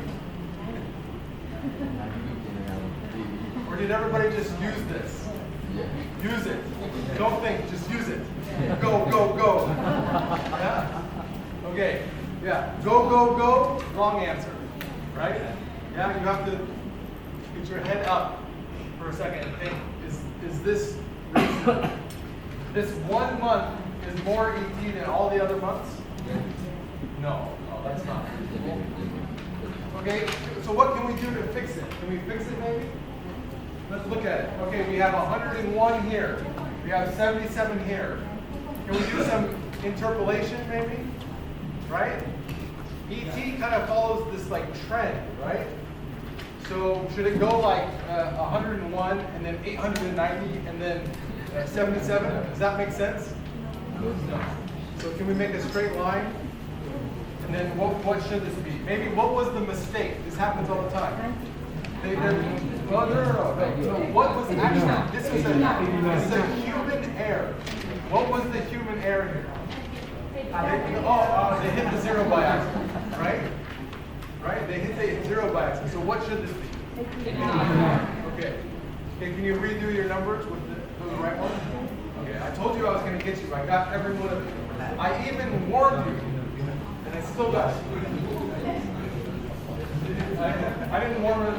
Or did everybody just use this? Use it. Don't think, just use it. Go, go, go. Yeah? Okay. Yeah. Go, go, go. Wrong answer. Right? Yeah, you have to get your head up for a second and think, is this reasonable? This 1 month is more ET than all the other months? No, that's not reasonable. Okay, so what can we do to fix it? Can we fix it maybe? Let's look at it. Okay, we have 101 here. We have 77 here. Can we do some interpolation maybe? Right? ET kind of follows this like trend, right? So should it go like 101 and then 890 and then 77? Does that make sense? No. So can we make a straight line? And then what should this be? Maybe what was the mistake? This happens all the time. No. What was actually, this is a human error. What was the human error here? They hit the 0 by accident, right? Right? They hit the 0 by accident. So what should this be? Okay. Can you redo your numbers with the right ones? Okay, I told you I was going to get you. I got every one of them. I even warned you, and I still got you. I didn't warn them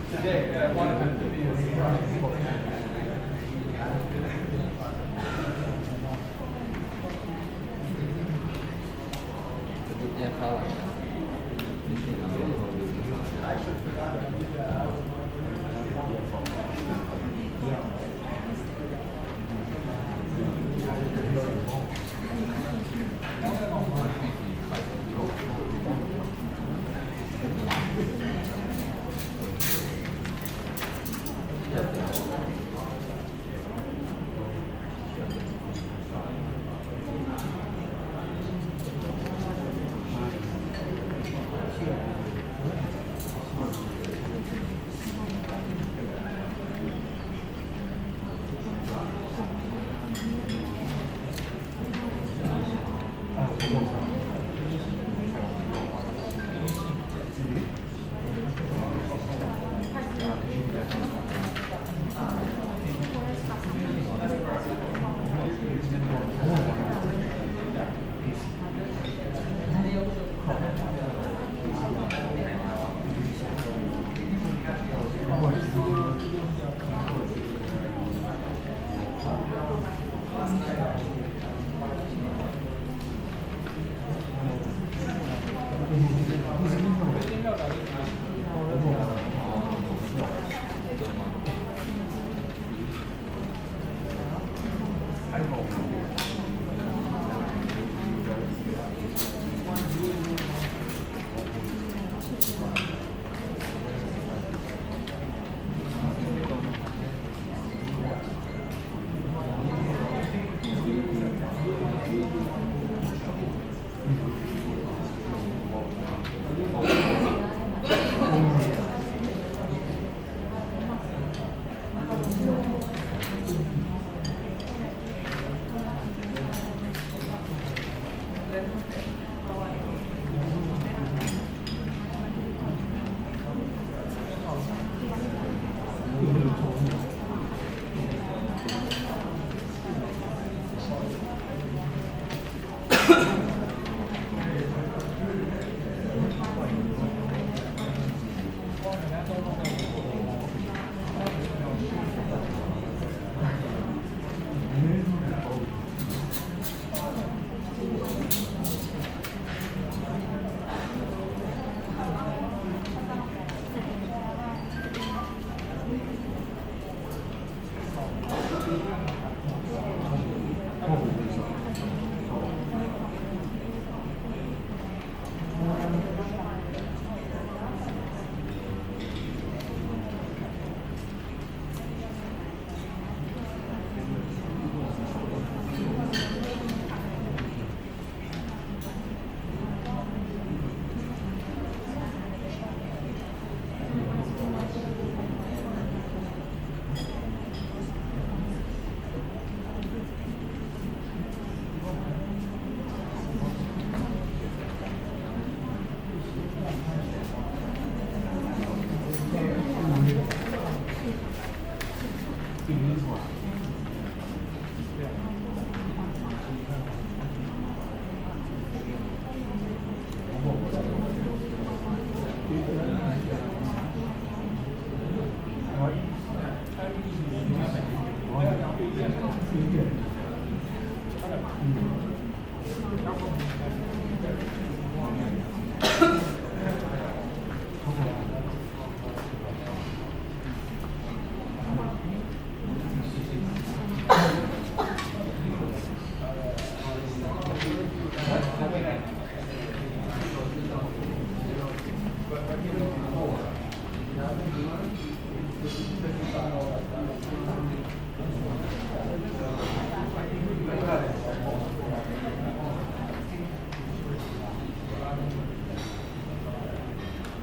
today. I wanted them to be a surprise. I actually forgot to do that.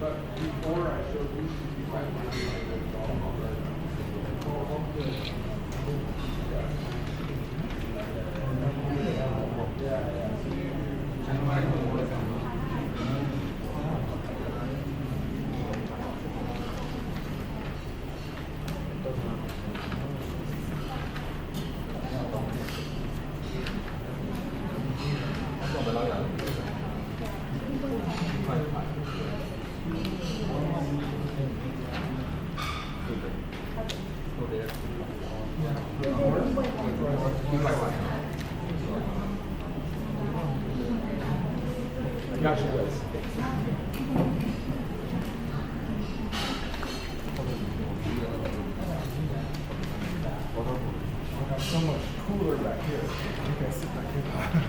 But before I showed you, you might want to do Gotcha, guys. So much cooler back here. You can sit back here.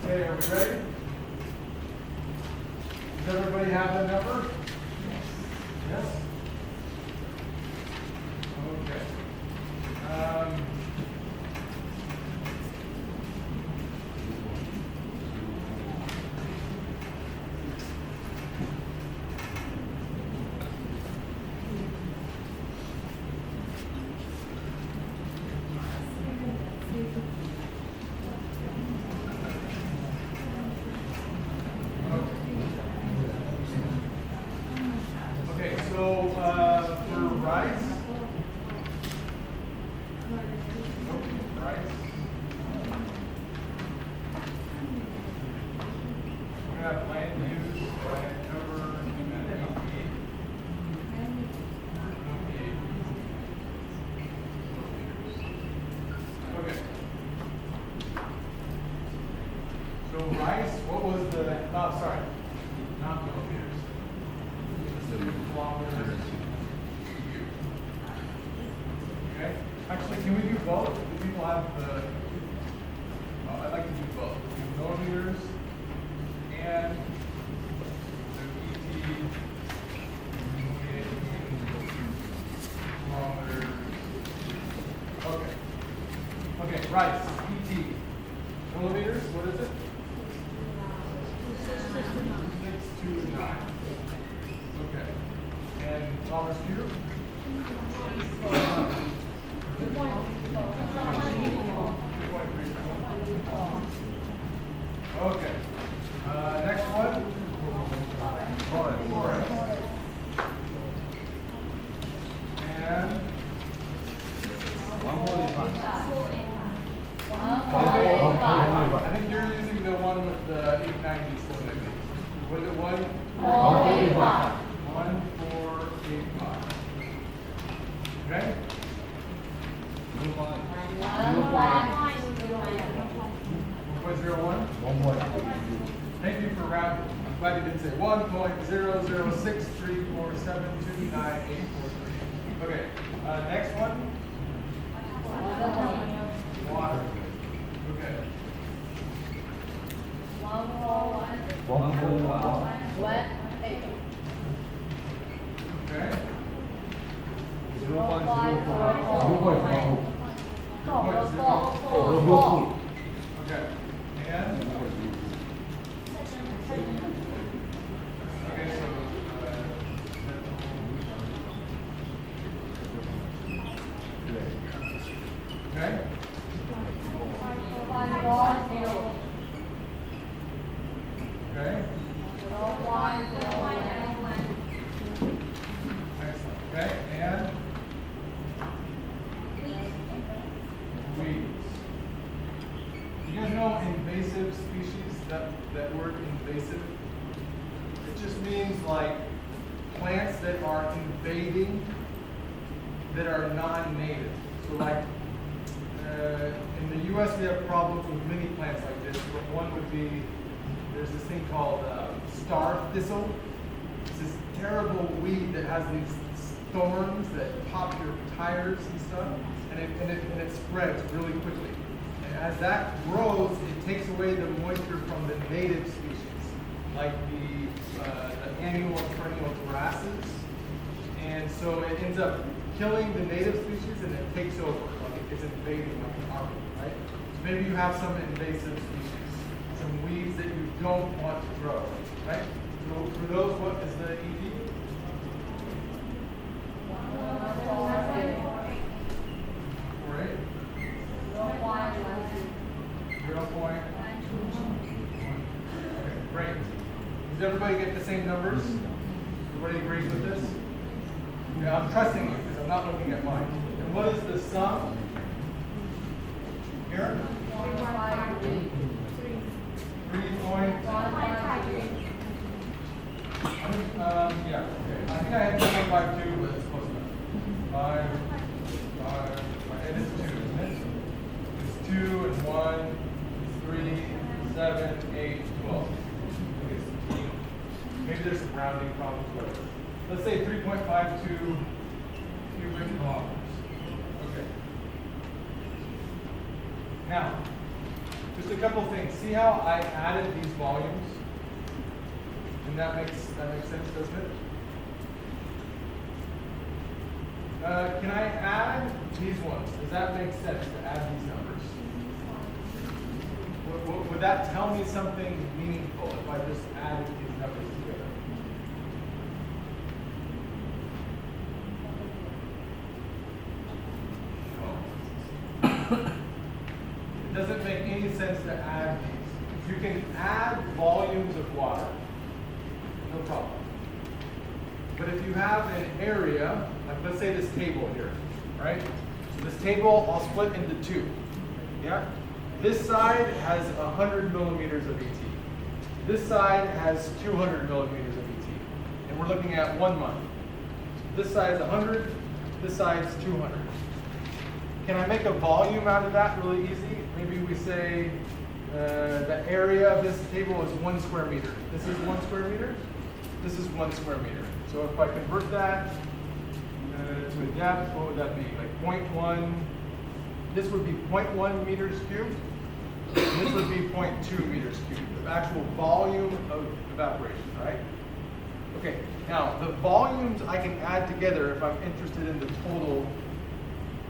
Okay, are we ready? Does everybody have the number? Yes? Okay. Okay, so for rice, we're gonna have land use, land cover, and LPA. Okay. So rice, what was the, oh, sorry, not millimeters. Kilometers. Okay, actually, can we do both? Do people have the, oh, I'd like to do both. Do millimeters and the ET. Rice, ET. Millimeters, what is it? 629. Okay. And Thomas cube? Okay. Next one. Florence. And 145. I think you're using the one with the 890 still maybe. What is it? 1485. 1485. Okay? 1.01? Thank you for rounding. I'm glad you didn't say 1.00634729843. Okay, next one. Water. Okay. 141. Wet. Okay. 0.04. Okay. And? Okay, so, okay. Okay. Excellent. Okay, and? Weeds. You guys know invasive species, that word invasive? It just means like plants that are invading, that are non-native. So like, in the US we have problems with many plants like this, but one would be, there's this thing called star thistle. It's this terrible weed that has these thorns that pop your tires and stuff, and it spreads really quickly. And as that grows, it takes away the moisture from the native species, like the annual and perennial grasses. And so it ends up killing the native species, and it takes over, like it's invading like an army, right? So maybe you have some invasive species, some weeds that you don't want to grow, right? So for those, what is the ED? 0.1. Okay, great. Does everybody get the same numbers? Everybody agrees with this? Yeah, I'm trusting you because I'm not looking at mine. And what is the sum? Here? 3 point. Yeah, okay. I think I had 2.52, but it's close enough. 5, and it's 2, isn't it? It's 2 and 1, 3, 7, 8, 12. Okay, so maybe there's some rounding problems with it. Let's say 3.52 cubic kilometers. Okay. Now, just a couple things. See how I added these volumes? And that makes sense, doesn't it? Can I add these ones? Does that make sense to add these numbers? Would that tell me something meaningful if I just added these numbers together? It doesn't make any sense to add these. You can add volumes of water, no problem. But if you have an area, like let's say this table here, right? So this table I'll split into 2. Yeah? This side has 100 millimeters of ET. This side has 200 millimeters of ET. And we're looking at 1 month. This side's 100, this side's 200. Can I make a volume out of that really easy? Maybe we say the area of this table is 1 square meter. This is 1 square meter. This is 1 square meter. So if I convert that to a depth, what would that be? Like 0.1, this would be 0.1 meters cubed. And this would be 0.2 meters cubed, the actual volume of evaporation, right? Okay, now the volumes I can add together if I'm interested in the total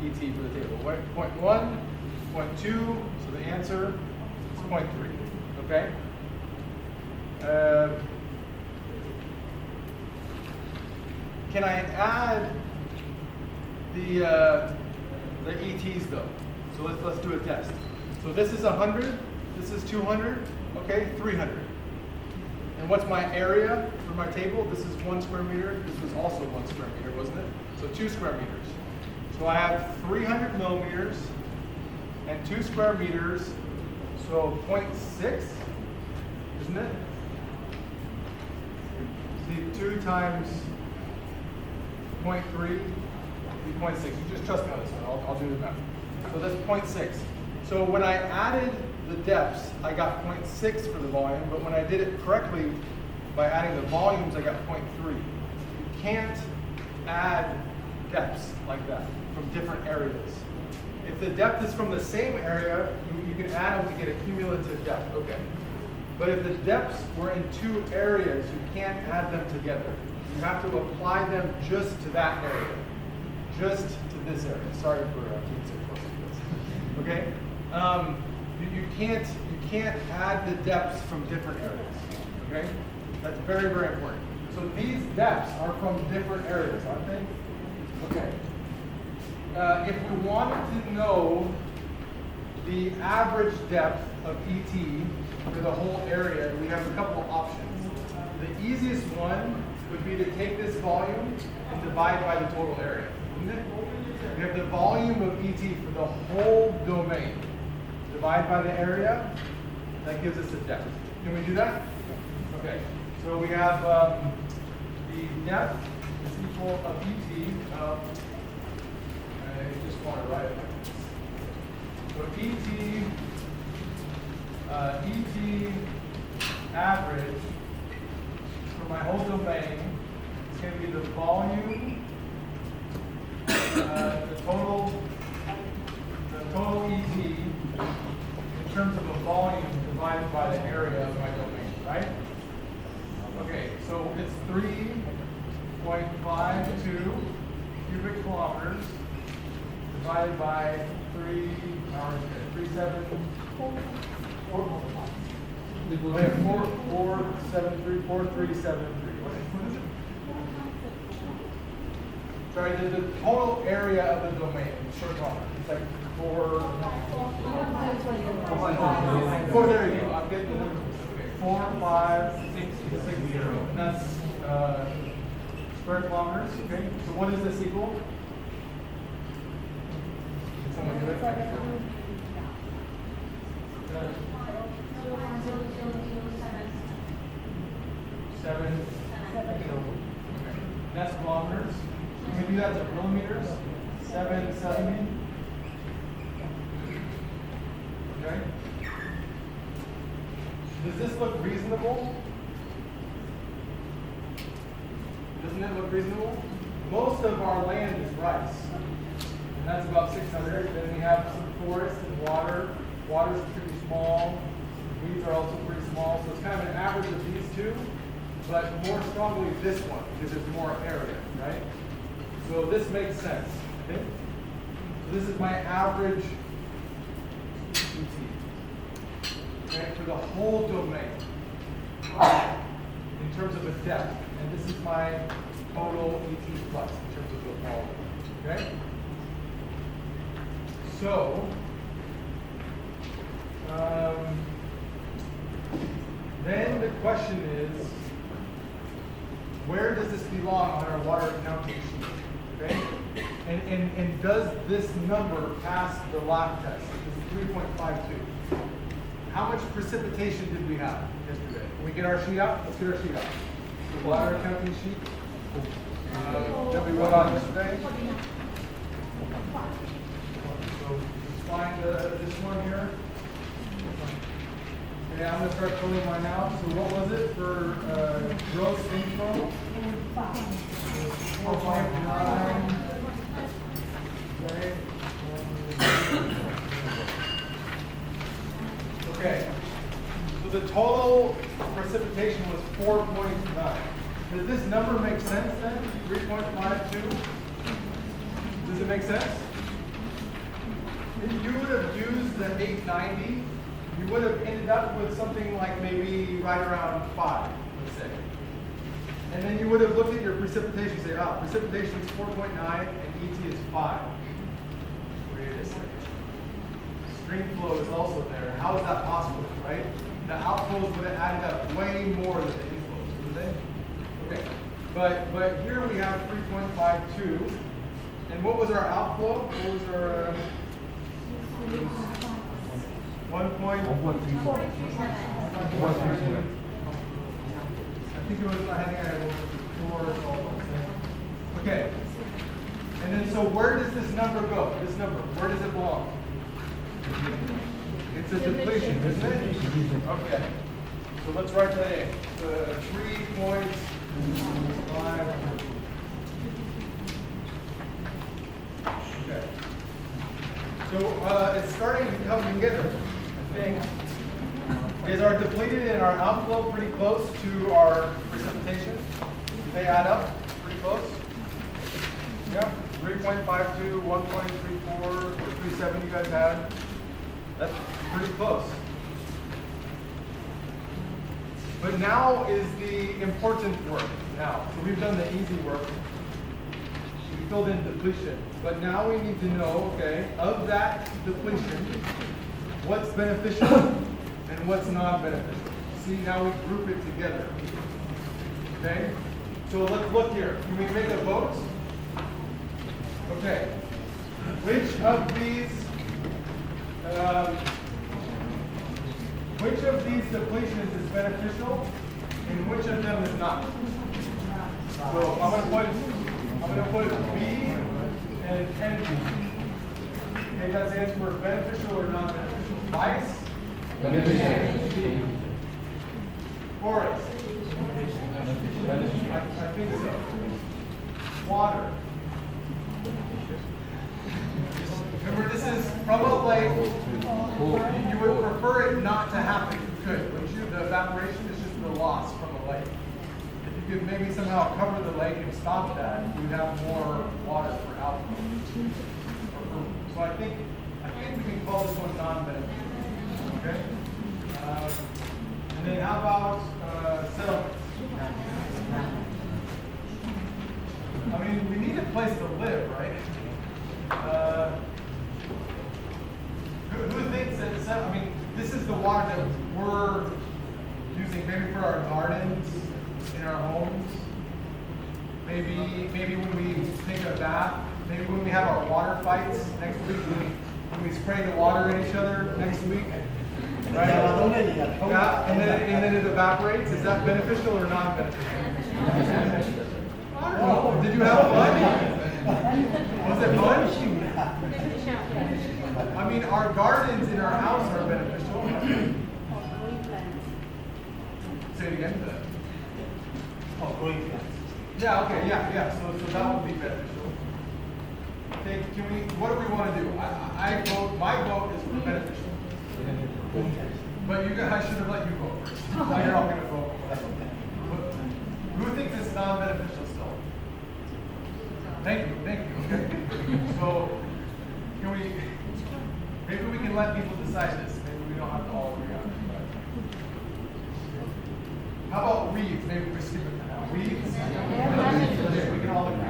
ET for the table. 0.1, 0.2, so the answer is 0.3, okay? Can I add the ETs though? So let's do a test. So this is 100, this is 200, okay, 300. And what's my area for my table? This is 1 square meter. This was also 1 square meter, wasn't it? So 2 square meters. So I have 300 millimeters and 2 square meters, so 0.6, isn't it? See, 2 times 0.3 be 0.6. You just trust me on this one. I'll do the math. So that's 0.6. So when I added the depths, I got 0.6 for the volume, but when I did it correctly by adding the volumes, I got 0.3. You can't add depths like that from different areas. If the depth is from the same area, you can add them to get a cumulative depth, okay. But if the depths were in 2 areas, you can't add them together. You have to apply them just to that area, just to this area. Sorry for being so close to this. Okay, you can't add the depths from different areas. Okay, that's very, very important. So these depths are from different areas, aren't they? Okay. If we wanted to know the average depth of ET for the whole area, we have a couple of options. The easiest one would be to take this volume and divide by the total area, wouldn't it? We have the volume of ET for the whole domain. Divide by the area, that gives us a depth. Can we do that? Okay, so we have the depth is equal of ET. I just want to write it like this. So ET average for my whole domain is going to be the volume, the total ET in terms of a volume divided by the area of my domain, right? Okay, so it's 3.52 cubic kilometers divided by 4.373. What is it? Sorry, the total area of the domain, short kilometer. It's like 4. There you go. I'm getting the numbers. Okay, 45660. And that's square kilometers. Okay. So what is this equal? Can someone do it? Seven. Okay. That's kilometers. You can do that to millimeters. 770. Okay. Does this look reasonable? Doesn't it look reasonable? Most of our land is rice, and that's about 600. Then we have some forest and water. Water is pretty small. Weeds are also pretty small. So it's kind of an average of these two, but more strongly this one because there's more area, right? So this makes sense. Okay? So this is my average ET. Okay, for the whole domain in terms of the depth. And this is my total ET plus in terms of the volume. Okay? So, then the question is, where does this belong on our water accounting sheet? Okay? And does this number pass the lab test? This is 3.52. How much precipitation did we have yesterday? Can we get our sheet out? Let's get our sheet out. The water accounting sheet that we wrote on yesterday. So let's find this one here. Okay, I'm going to start filling mine out. So what was it for gross inflow? 4.9. Okay. So the total precipitation was 4.9. Does this number make sense then? 3.52? Does it make sense? used the 890, you would have ended up with something like maybe right around 5, let's say. And then you would have looked at your precipitation and say, ah, precipitation is 4.9 and ET is 5. Wait a second. Stream flow is also there. How is that possible, right? The outflows would have added up way more than the inflows, wouldn't they? Okay. But here we have 3.52. And what was our outflow? What was our 1.4? I think I had 4. Okay. And then so where does this number go? This number, where does it belong? It's a depletion, isn't it? Okay. So let's write that in. 3.5. Okay. So it's starting to come together, I think. Is our depleted and our outflow pretty close to our precipitation? Do they add up pretty close? Yeah. 3.52, 1.34, or 3.7 you guys had. That's pretty close. But now is the important work. Now, so we've done the easy work. We filled in depletion. But now we need to know, okay, of that depletion, what's beneficial and what's non-beneficial. See, now we group it together. Okay? So let's look here. Can we make a vote? Okay. Which of these depletions is beneficial and which of them is not? So I'm gonna put B and NB. Okay, that stands for beneficial or non-beneficial. Vice? Beneficial. Forest? I think so. Water? Remember, this is from a lake. You would prefer it not to happen. You could, wouldn't you? The evaporation is just the loss from a lake. If you could maybe somehow cover the lake and stop that, you'd have more water for outflow. So I think we can call this one non-beneficial. Okay. And then how about settlements? I mean, we need a place to live, right? Who thinks that, I mean, this is the water that we're using maybe for our gardens, in our homes, maybe when we take a bath, maybe when we have our water fights next week, when we spray the water at each other next week, right? Yeah, and then it evaporates. Is that beneficial or non-beneficial? Oh, did you have fun? Was it fun? I mean, our gardens in our house are beneficial. Say it again. Oh, growing plants. Yeah, okay, yeah. So that would be beneficial. Okay, what do we want to do? I vote, my vote is for beneficial. But you guys, I should have let you vote first. Now you're all going to vote. Who thinks it's non-beneficial still? Thank you, okay. So, maybe we can let people decide this. Maybe we don't have to all agree on it. How about weeds? Maybe we skip it for now. Weeds? Yeah, we can all agree.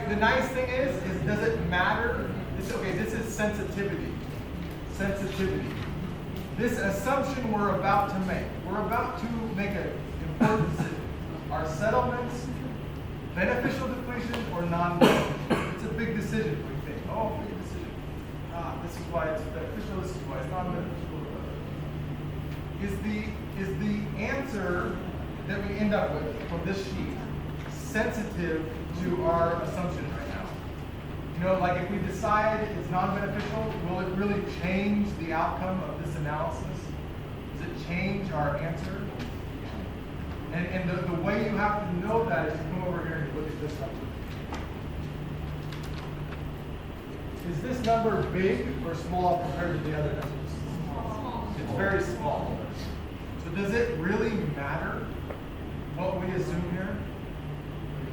The nice thing is does it matter? This is sensitivity. Sensitivity. This assumption we're about to make. We're about to make an important decision. Are settlements beneficial depletion or non-beneficial? It's a big decision, we think. Oh, big decision. This is why it's beneficial, this is why it's not beneficial. Is the answer that we end up with from this sheet sensitive to our assumption right now? Like if we decide it's non-beneficial, will it really change the outcome of this analysis? Does it change our answer? And the way you have to know that is to come over here and look at this number. Is this number big or small compared to the other numbers? It's very small. So does it really matter what we assume here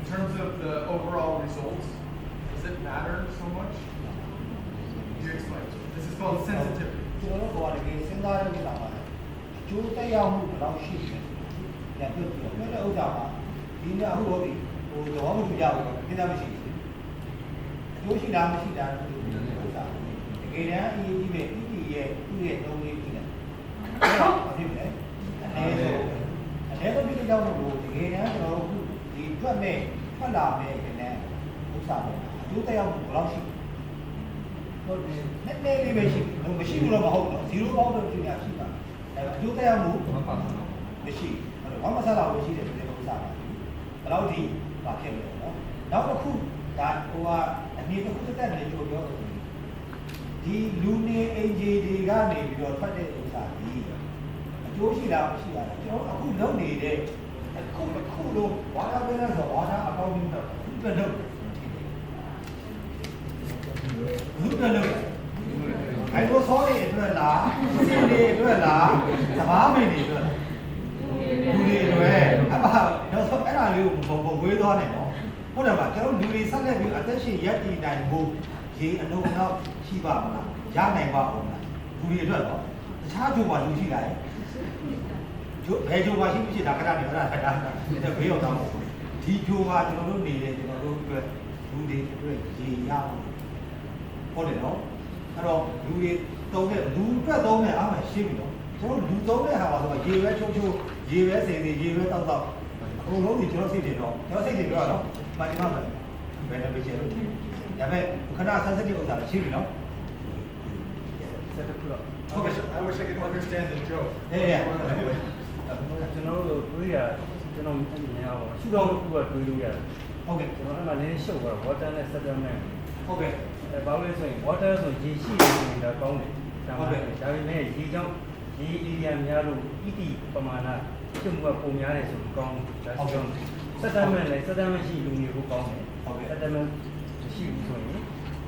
in terms of the overall results? Does it matter so much? ကျိုးတက်ရောက်မှုဘယ်လောက်ရှိလဲ။ပြန်ပြောတဲ့ဥစ္စာမှာဒီနေ့အခုတော့ဒီဟိုတော့မထူကြဘူး။ကိစ္စမရှိဘူး။အကျိုးရှိလားမရှိလားဒီဥစ္စာ။တကယ်တမ်းအရေးကြီးပဲဒီရဲ့သူ့ရဲ့သုံးလေးကြီးတယ်။အဲ့တော့အဖြစ်ပဲ။အဲဒါဒီကြောင့်လို့တကယ်တမ်းကျွန်တော်တို့ဒီထွက်မဲ့ထွက်လာမဲ့ကလည်းဥစ္စာပဲအကျိုးတက်ရောက်မှုဘယ်လောက်ရှိဟုတ်တယ်နည်းနည်းလေးပဲရှိမရှိဘူးတော့မဟုတ်တော့0ပေါင်းတော့ရှိတာရှိပါအဲအကျိုးတက်ရောက်မှုမရှိအဲ့တော့ဘာမှဆက်လာလို့ရှိတယ်ဒီလိုဥစ္စာပါဘယ်လောက်ဒီပါဖြစ်လဲနော်နောက်တစ်ခုဒါဟိုကအနည်းတစ်ခုတက်တယ်လို့ပြောတယ်ဒီလူနေအင်ဂျီတွေကနေပြီးတော့ထွက်တဲ့ဥစ္စာဒီအကျိုးရှိတာမရှိတာကျွန်တော်အခုလုပ်နေတဲ့အခုလုံးဝါတာပဲလားဆိုဝါတာအကောင့်ကြီးတော့ဘယ်လိုဘူးတယ်လို့အဲ့လိုစောနေအတွက်လားစီနေအတွက်လားသဘာဝမင်းနေအတွက်လားလူတွေအတွက်အပါတော့ဆိုအဲ့ဒါလေးကိုပုံဝေးသွားနေတော့ဟုတ်တယ်ပါကျွန်တော်လူတွေဆက်လက်ပြီးအသက်ရှင်ရပ်တည်နိုင်ဖို့ရေအလုံးတော့ရှိပါမလားရနိုင်ပါဦးလားလူတွေအတွက်တော့တခြားဂျိုပါလူရှိလာရဲ့ဘယ်ဂျိုပါရှိမရှိတာခဏနေအဲ့ဒါဘေးရောက်တော့ဒီဂျိုပါကျွန်တော်တို့နေတယ်ကျွန်တော်တို့အတွက်လူတွေအတွက်ရေရအောင်ဟုတ်တယ်နော်အဲ့တော့လူတွေသုံးတဲ့လူအတွက်သုံးတဲ့အားမှရှင်းပြီနော်ကျွန်တော်လူသုံးတဲ့ဟာပါဆိုရေပဲချုံချုံရေပဲစင်စင်ရေပဲတောက်တောက်အကုန်လုံးဒီကျွန်တော်စိတ်တွေတော့ကျွန်တော်စိတ်တွေပြောရတော့ပါဒီမှာပဲဘယ်နဲ့ပဲချေလို့ဒါပေမဲ့ခဏဆက်စစ်တဲ့ဥစ္စာရှင်းပြီနော်ဆက်တစ်ခုတော့ I wish I could understand the joke. ကျွန်တော်တို့တွေးရကျွန်တော်မြင်ရပါရှိတော့ခုကတွေးလို့ရတယ်ဟုတ်ကဲ့ကျွန်တော်အဲ့မှာလည်းရှုပ်သွား water နဲ့ settlement ဟုတ်ကဲ့ဘာလို့လဲဆိုရင် water ဆိုရေရှိနေနေတာကောင်းတယ်ဟုတ်ကဲ့ဒါပေမဲ့ရေကြောင့်ရေ area များလို့ ET ပမာဏဖြစ်မှုကပုံများတယ်ဆိုကောင်းတယ်ဒါဆိုတော့ settlement လည်း settlement ရှိလူမျိုးကောင်းတယ်ဟုတ်ကဲ့ settlement မရှိဘူးဆိုရင်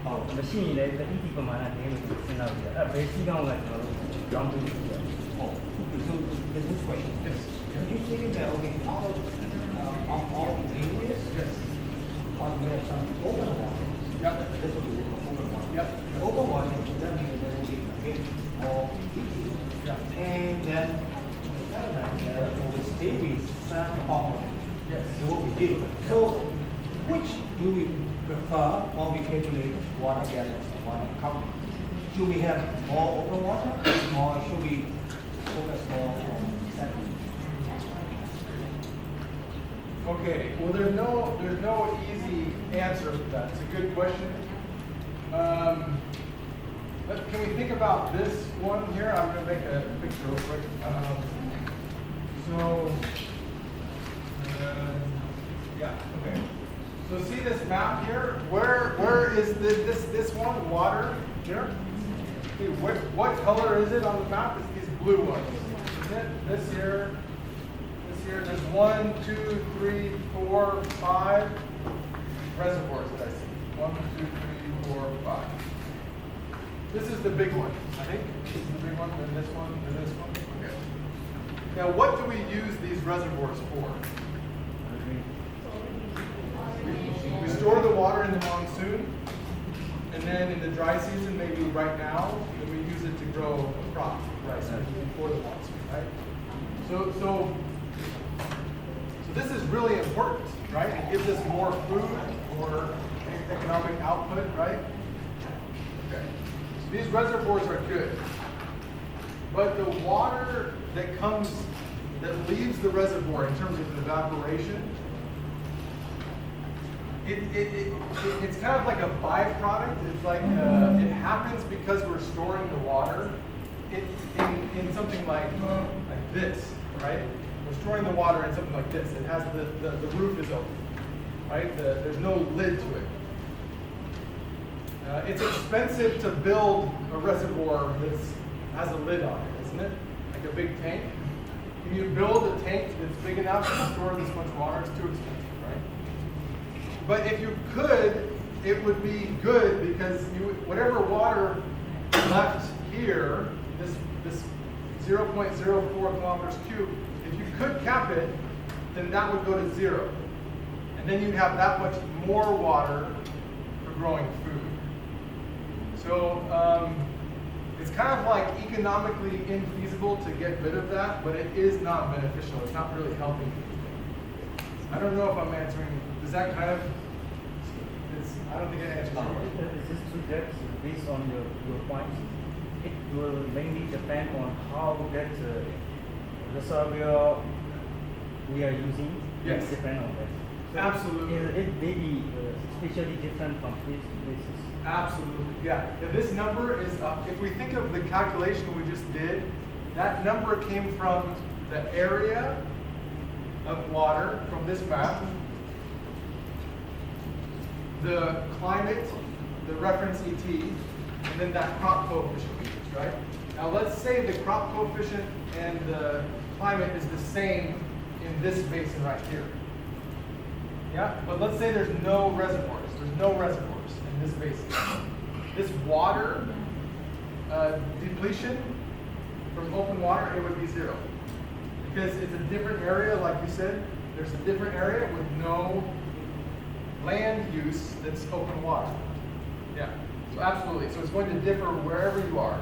ဟုတ်မရှိရင်လည်း ET ပမာဏနည်းလို့စဉ်းစားကြည့်အဲ့ဘယ်ရှိကောင်းလဲကျွန်တော်တို့ကြောင်းတွေ့ကြည့်ရဟုတ် So this question, yes. Can you say that okay, all the areas, yes, there are some open water. Yep. This will be open water. Yep. Open water, that means there will be okay, or yeah. And then there will still be some off. Yes. There will be zero. So which do we prefer when we calculate water gallons and water count? Should we have more open water, or should we focus more on settling? Okay, well there's no easy answer to that. It's a good question. But can we think about this one here? I'm going to make a picture real quick. Yeah, okay. So see this map here? Where is this one? Water here? See, what color is it on the map? It's these blue ones. Isn't it? This here. There's 1, 2, 3, 4, 5 reservoirs that I see. 1, 2, 3, 4, 5. This is the big one, I think. This is the big one, then this one, then this one. Okay. Now, what do we use these reservoirs for? We store the water in the monsoon, and then in the dry season, maybe right now, then we use it to grow a crop, right? So before the monsoon, right? So this is really important, right? It gives us more food, more economic output, right? Okay. So these reservoirs are good. But the water that leaves the reservoir in terms of evaporation, it's kind of like a byproduct. It's like it happens because we're storing the water in something like this, right? We're storing the water in something like this. It has the roof is open, right? There's no lid to it. It's expensive to build a reservoir that has a lid on it, isn't it? Like a big tank. Can you build a tank that's big enough to store this much water? It's too expensive, right? But if you could, it would be good because whatever water left here, this 0.04 kilometers cubed, if you could cap it, then that would go to 0. And then you'd have that much more water for growing food. So It's kind of like economically infeasible to get rid of that, but it is not beneficial. It's not really helping anything. I don't know if I'm answering. Does that kind of? I don't think it answers your question. It's just two depths based on your points. It will mainly depend on how that reservoir we are using. Yes. It depend on that. So Absolutely. It may be especially different from place to places. Absolutely, yeah. And this number is, if we think of the calculation we just did, that number came from the area of water from this map, the climate, the reference ET, and then that crop coefficient we used, right? Now let's say the crop coefficient and the climate is the same in this basin right here. Yeah, but let's say there's no reservoirs. There's no reservoirs in this basin. This water depletion from open water, it would be 0. Because it's a different area, like you said. There's a different area with no land use that's open water. Yeah, so absolutely. So it's going to differ wherever you are.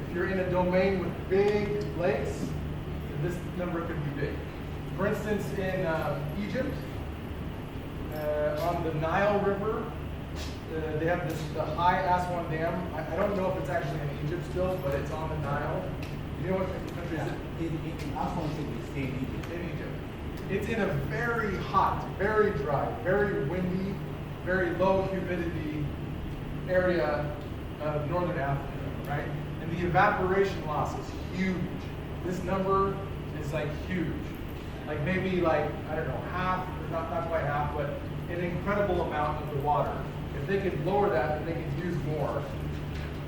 If you're in a domain with big lakes, then this number could be big. For instance, in Egypt, on the Nile River, they have the high Aswan Dam. I don't know if it's actually in Egypt still, but it's on the Nile. You know what country is it? In Egypt. It's in a very hot, very dry, very windy, very low humidity area of northern Africa, right? And the evaporation loss is huge. This number is like huge. Like maybe like, I don't know, half, or not quite half, but an incredible amount of the water. If they could lower that, then they could use more,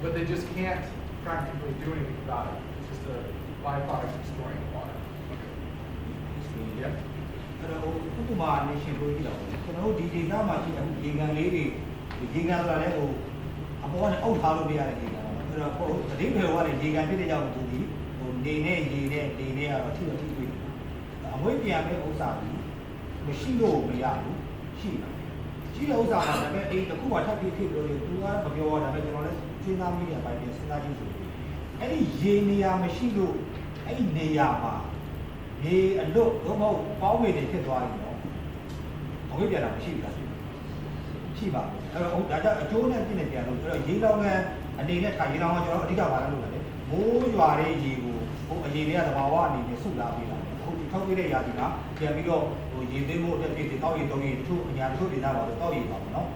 but they just can't practically do anything about it. It's just a byproduct of storing the water. Yeah. အဲ့တော့ဥပမာနေရှင်ပြောကြည့်တော့ကျွန်တော်တို့ဒီဒေသမှာရှိတဲ့ရေကန်လေးတွေရေကန်ဆိုတာလည်းဟိုအပေါ်ကနေအုပ်ထားလို့မရတဲ့ရေကန်ပါအဲ့တော့ဟိုတတိပယ်ကလည်းရေကန်ဖြစ်တဲ့ကြောင့်သူဒီဟိုနေနဲ့ရေနဲ့နေနဲ့ကတော့ထိတော့ထိတွေ့အမွေးပြန်မဲ့ဥစ္စာကြီးမရှိလို့မရဘူးရှိတာရှိတဲ့ဥစ္စာကဒါပေမဲ့အဲ့တခုမှထပ်ပြီးဖြစ်လို့လေသူကမပြောရတာပဲကျွန်တော်လည်းစဉ်းစားမိတယ်အပိုင်းပြန်စဉ်းစားကြည့်ဆိုအဲ့ဒီရေနေရာမရှိလို့အဲ့ဒီနေရာမှာဒီအလွတ်တော့မဟုတ်ပေါင်းဝေတွေဖြစ်သွားရင်တော့အဝိပြတာမရှိဘူးလားရှိပါဘူးအဲ့တော့ဒါကြောင့်အကျိုးနဲ့ပြည့်နေပြန်လို့အဲ့တော့ရေလောင်ကန်အနေနဲ့ထားရေလောင်ကန်ကျွန်တော်အဓိကဘာလဲလို့လဲမိုးရွာတဲ့ရေကိုဟိုအရေတွေကသဘာဝအနေနဲ့ဆုတ်လာပေးတာအခုဒီထောက်ပေးတဲ့ရာသီကပြန်ပြီးတော့ဟိုရေသိမ်းဖို့အတွက်ပြည်တောက်ရေတုံးရေတချို့အညာတချို့ဒေသပါတော့တောက်ရေပါပေါ့နော်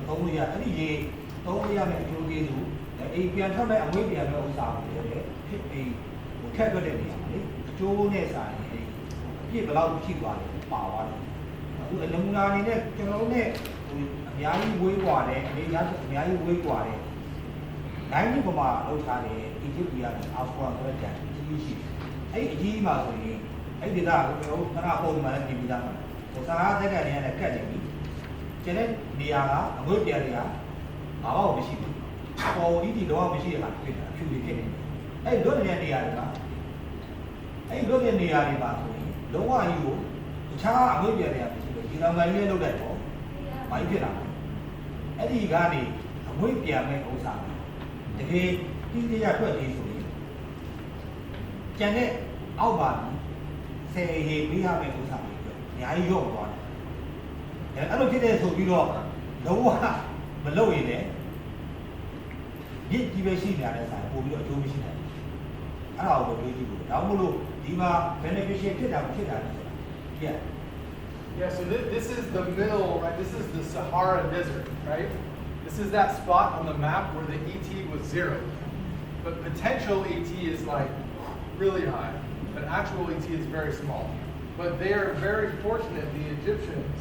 သုံးလို့ရအဲ့ဒီရေသုံးလို့ရမယ့်အကျိုးကျေးဇူးအိမ်ပြန်ထွက်မဲ့အဝိပြန်မဲ့ဥစ္စာကိုလည်းဖြစ်ပြီးဟိုထက်ထွက်တဲ့နေရာမှာလေအကျိုးနဲ့ဆိုင်အပြည့်ဘယ်လောက်ရှိသွားလဲပါသွားတယ်အခုနမူနာအနေနဲ့ကျွန်တော်တို့နဲ့ဟိုအများကြီးဝေးกว่าတယ်အနေအများကြီးဝေးกว่าတယ်နိုင်ဒီပမာလောက်ထားတယ်အီဂျစ်ပြည်ကနေအာဖဂန်ဆိုတဲ့ကြံကြီးရှိအဲ့အကြီးမှာဆိုရင်အဲ့ဒီကကျွန်တော်တို့ခဏပုံမှန်နဲ့ပြင်ပြီးသားမှာဟိုစားစက်ကနေနဲ့ကတ်နေပြီကျန်တဲ့နေရာကအငွေ့ပြန်တွေကဘာမှမရှိဘူးပေါ်ဒီဒီတော့မရှိတဲ့ဟာဖြစ်တာဖြူပြီးဖြစ်နေအဲ့လွတ်နေတဲ့နေရာတွေကအဲ့လွတ်တဲ့နေရာတွေမှာဆိုရင်လုံးဝကြီးကိုတခြားအငွေ့ပြန်တွေကမရှိဘူးဒီလောင်ကန်လေးလောက်တဲ့တော့ဘာဖြစ်လာလဲအဲ့ဒီကနေအငွေ့ပြန်မဲ့ဥစ္စာတကယ်တိတိကျထွက်သေးဆိုရင်ကျန်တဲ့အောက်ပါဆယ်ရေပေးရမယ့်ဥစ္စာတွေအများကြီးရော့သွားတယ်အဲ့လိုဖြစ်တဲ့ဆိုပြီးတော့လုံးဝမလုပ်ရင်လည်းမြစ်ကြီးပဲရှိနေရတဲ့ဆိုင်ပို့ပြီးတော့အကျိုးမရှိနိုင်ဘူးအဲ့ဒါကိုပြောကြည့်လို့ဒါမှမဟုတ်ဒီမှာ beneficial ဖြစ်တာမဖြစ်တာလဲဆိုတာ Yeah, so this is the middle, right? This is the Sahara Desert, right? This is that spot on the map where the ET was 0. But potential ET is like really high, but actual ET is very small. But they are very fortunate, the Egyptians,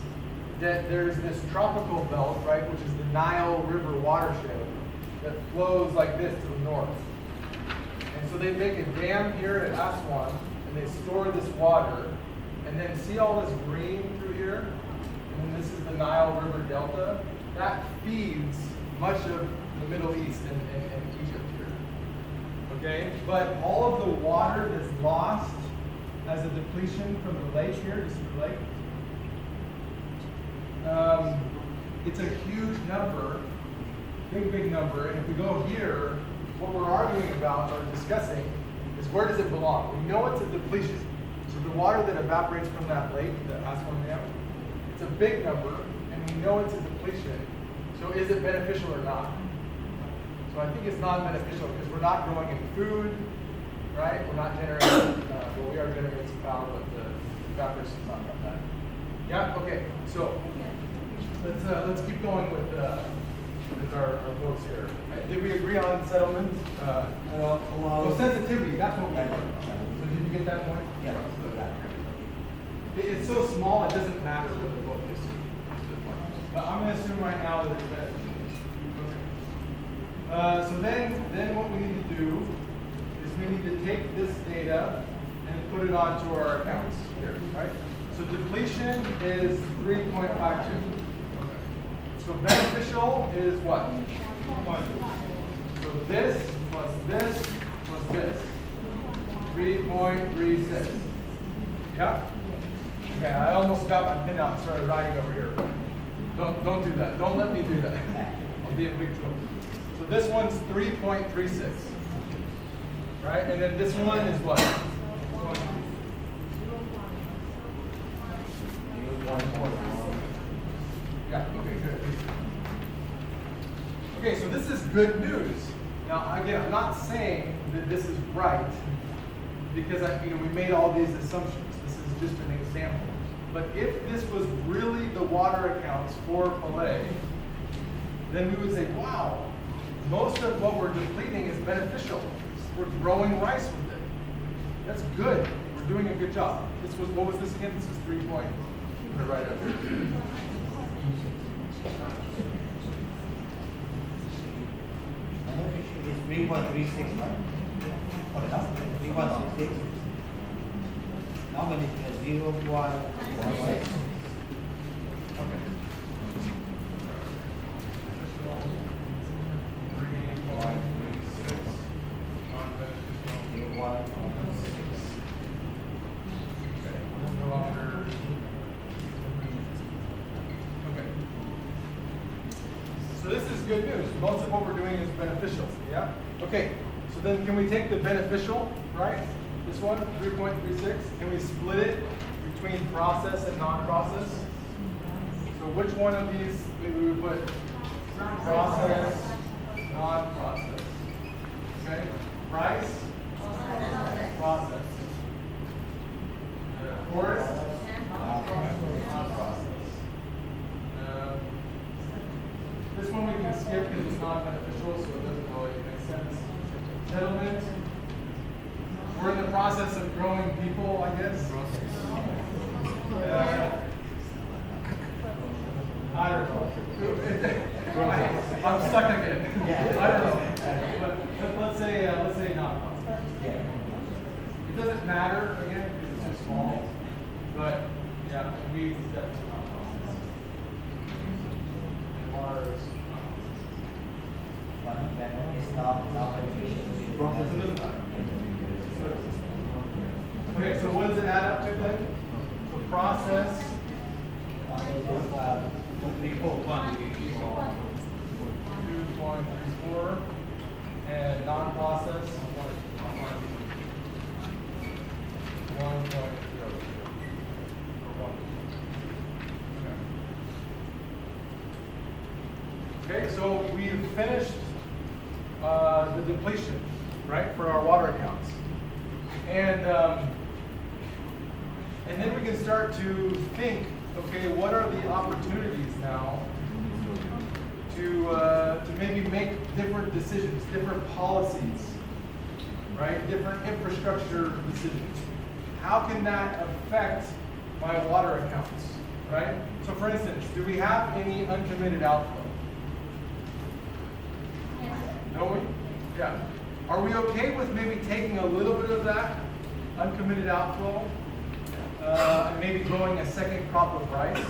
that there's this tropical belt, right, which is the Nile River watershed that flows like this to the north. And so they make a dam here at Aswan, and they store this water. And then see all this green through here? And then this is the Nile River Delta. That feeds much of the Middle East and Egypt here. Okay? But all of the water that's lost as a depletion from the lake here, this is the lake. It's a huge number, big number. And if we go here, what we're arguing about or discussing is where does it belong? We know it's a depletion. So the water that evaporates from that lake, the Aswan Dam, it's a big number, and we know it's a depletion. So is it beneficial or not? So I think it's not beneficial because we're not growing any food, right? We're not generating, well, we are generating some power, but the evaporation is not about that. Yeah, okay, so let's keep going with our votes here. Did we agree on settlement? Well, sensitivity, that's what we talked about. So did you get that point? Yeah. It's so small, it doesn't matter what the vote is. But I'm going to assume right now that it's better. Okay. So then what we need to do is we need to take this data and put it onto our accounts here, right? So depletion is 3.52. So beneficial is what? So this plus this plus this. 3.36. Yeah? Okay, I almost got my pen out and started writing over here. Don't do that. Don't let me do that. I'll be in big trouble. So this one's 3.36. Right? And then this one is what? Yeah, okay, good. Okay, so this is good news. Now, again, I'm not saying that this is right because we made all these assumptions. This is just an example. But if this was really the water accounts for Palais, then we would say, wow, most of what we're depleting is beneficial. We're growing rice with it. That's good. We're doing a good job. What was this again? This is 3 point. Put it right up here. It's 3.36, right? Okay, that's 3.36. Now when it's 0.16. Okay. 3.36. Okay. So this is good news. Most of what we're doing is beneficial. Yeah? Okay. So then can we take the beneficial, right? This one, 3.36. Can we split it between process and non-process? So which one of these we would put? Process, non-process. Okay? Rice? Process. Forest? Non-process. This one we can skip because it's not beneficial, so it doesn't really make sense. Settlement. We're in the process of growing people, I guess. I don't know. I'm stuck again. I don't know. But let's say non-process. It doesn't matter again because it's too small. But yeah, weeds is definitely non-process. And water is okay, so what does it add up to then? So process. 2.34 and non-process 1.02. Okay, so we've finished the depletion, right, for our water accounts. And then we can start to think, okay, what are the opportunities now to maybe make different decisions, different policies, right, different infrastructure decisions. How can that affect my water accounts, right? So for instance, do we have any uncommitted outflow? No, we? Yeah. Are we okay with maybe taking a little bit of that uncommitted outflow and maybe growing a second crop of rice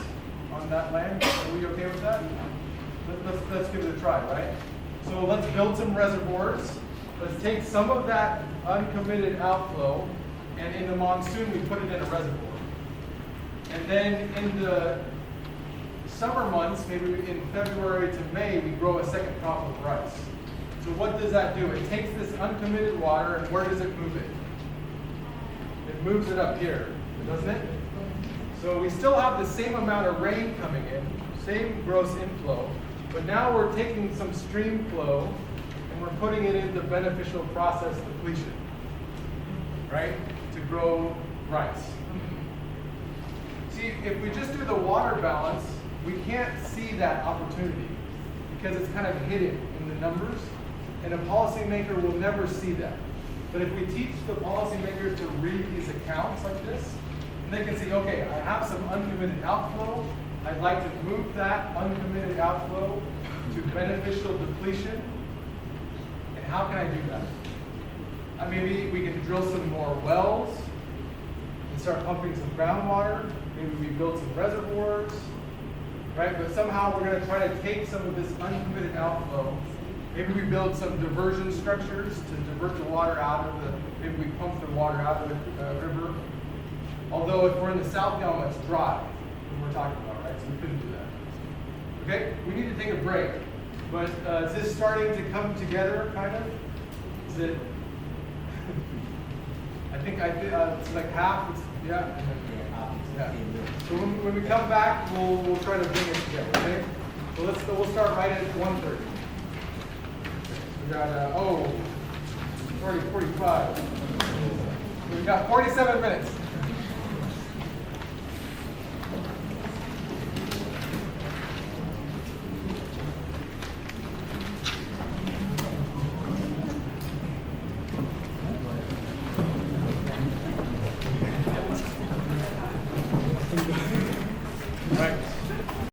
on that land? Are we okay with that? Let's give it a try, right? So let's build some reservoirs. Let's take some of that uncommitted outflow, and in the monsoon we put it in a reservoir. And then in the summer months, maybe in February to May, we grow a second crop of rice. So So what does that do? It takes this uncommitted water, and where does it move it? It moves it up here, doesn't it? So we still have the same amount of rain coming in, same gross inflow, but now we're taking some stream flow and we're putting it into beneficial process depletion, right? To grow rice. See, if we just do the water balance, we can't see that opportunity because it's kind of hidden in the numbers, and a policymaker will never see that. But if we teach the policymakers to read these accounts like this, and they can see, okay, I have some uncommitted outflow. I'd like to move that uncommitted outflow to beneficial depletion. And how can I do that? Maybe we can drill some more wells and start pumping some groundwater. Maybe we build some reservoirs, right? But somehow we're going to try to take some of this uncommitted outflow. Maybe we build some diversion structures to divert the water out of the, maybe we pump the water out of the river. Although if we're in the South Yama, it's dry, when we're talking about, right? So we couldn't do that. Okay, we need to take a break. But is this starting to come together, kind of? Is it? I think it's like half. Yeah. Yeah. So when we come back, we'll try to bring it together. Okay. So we'll start right at 1:30. We got it's already 45. We've got 47 minutes.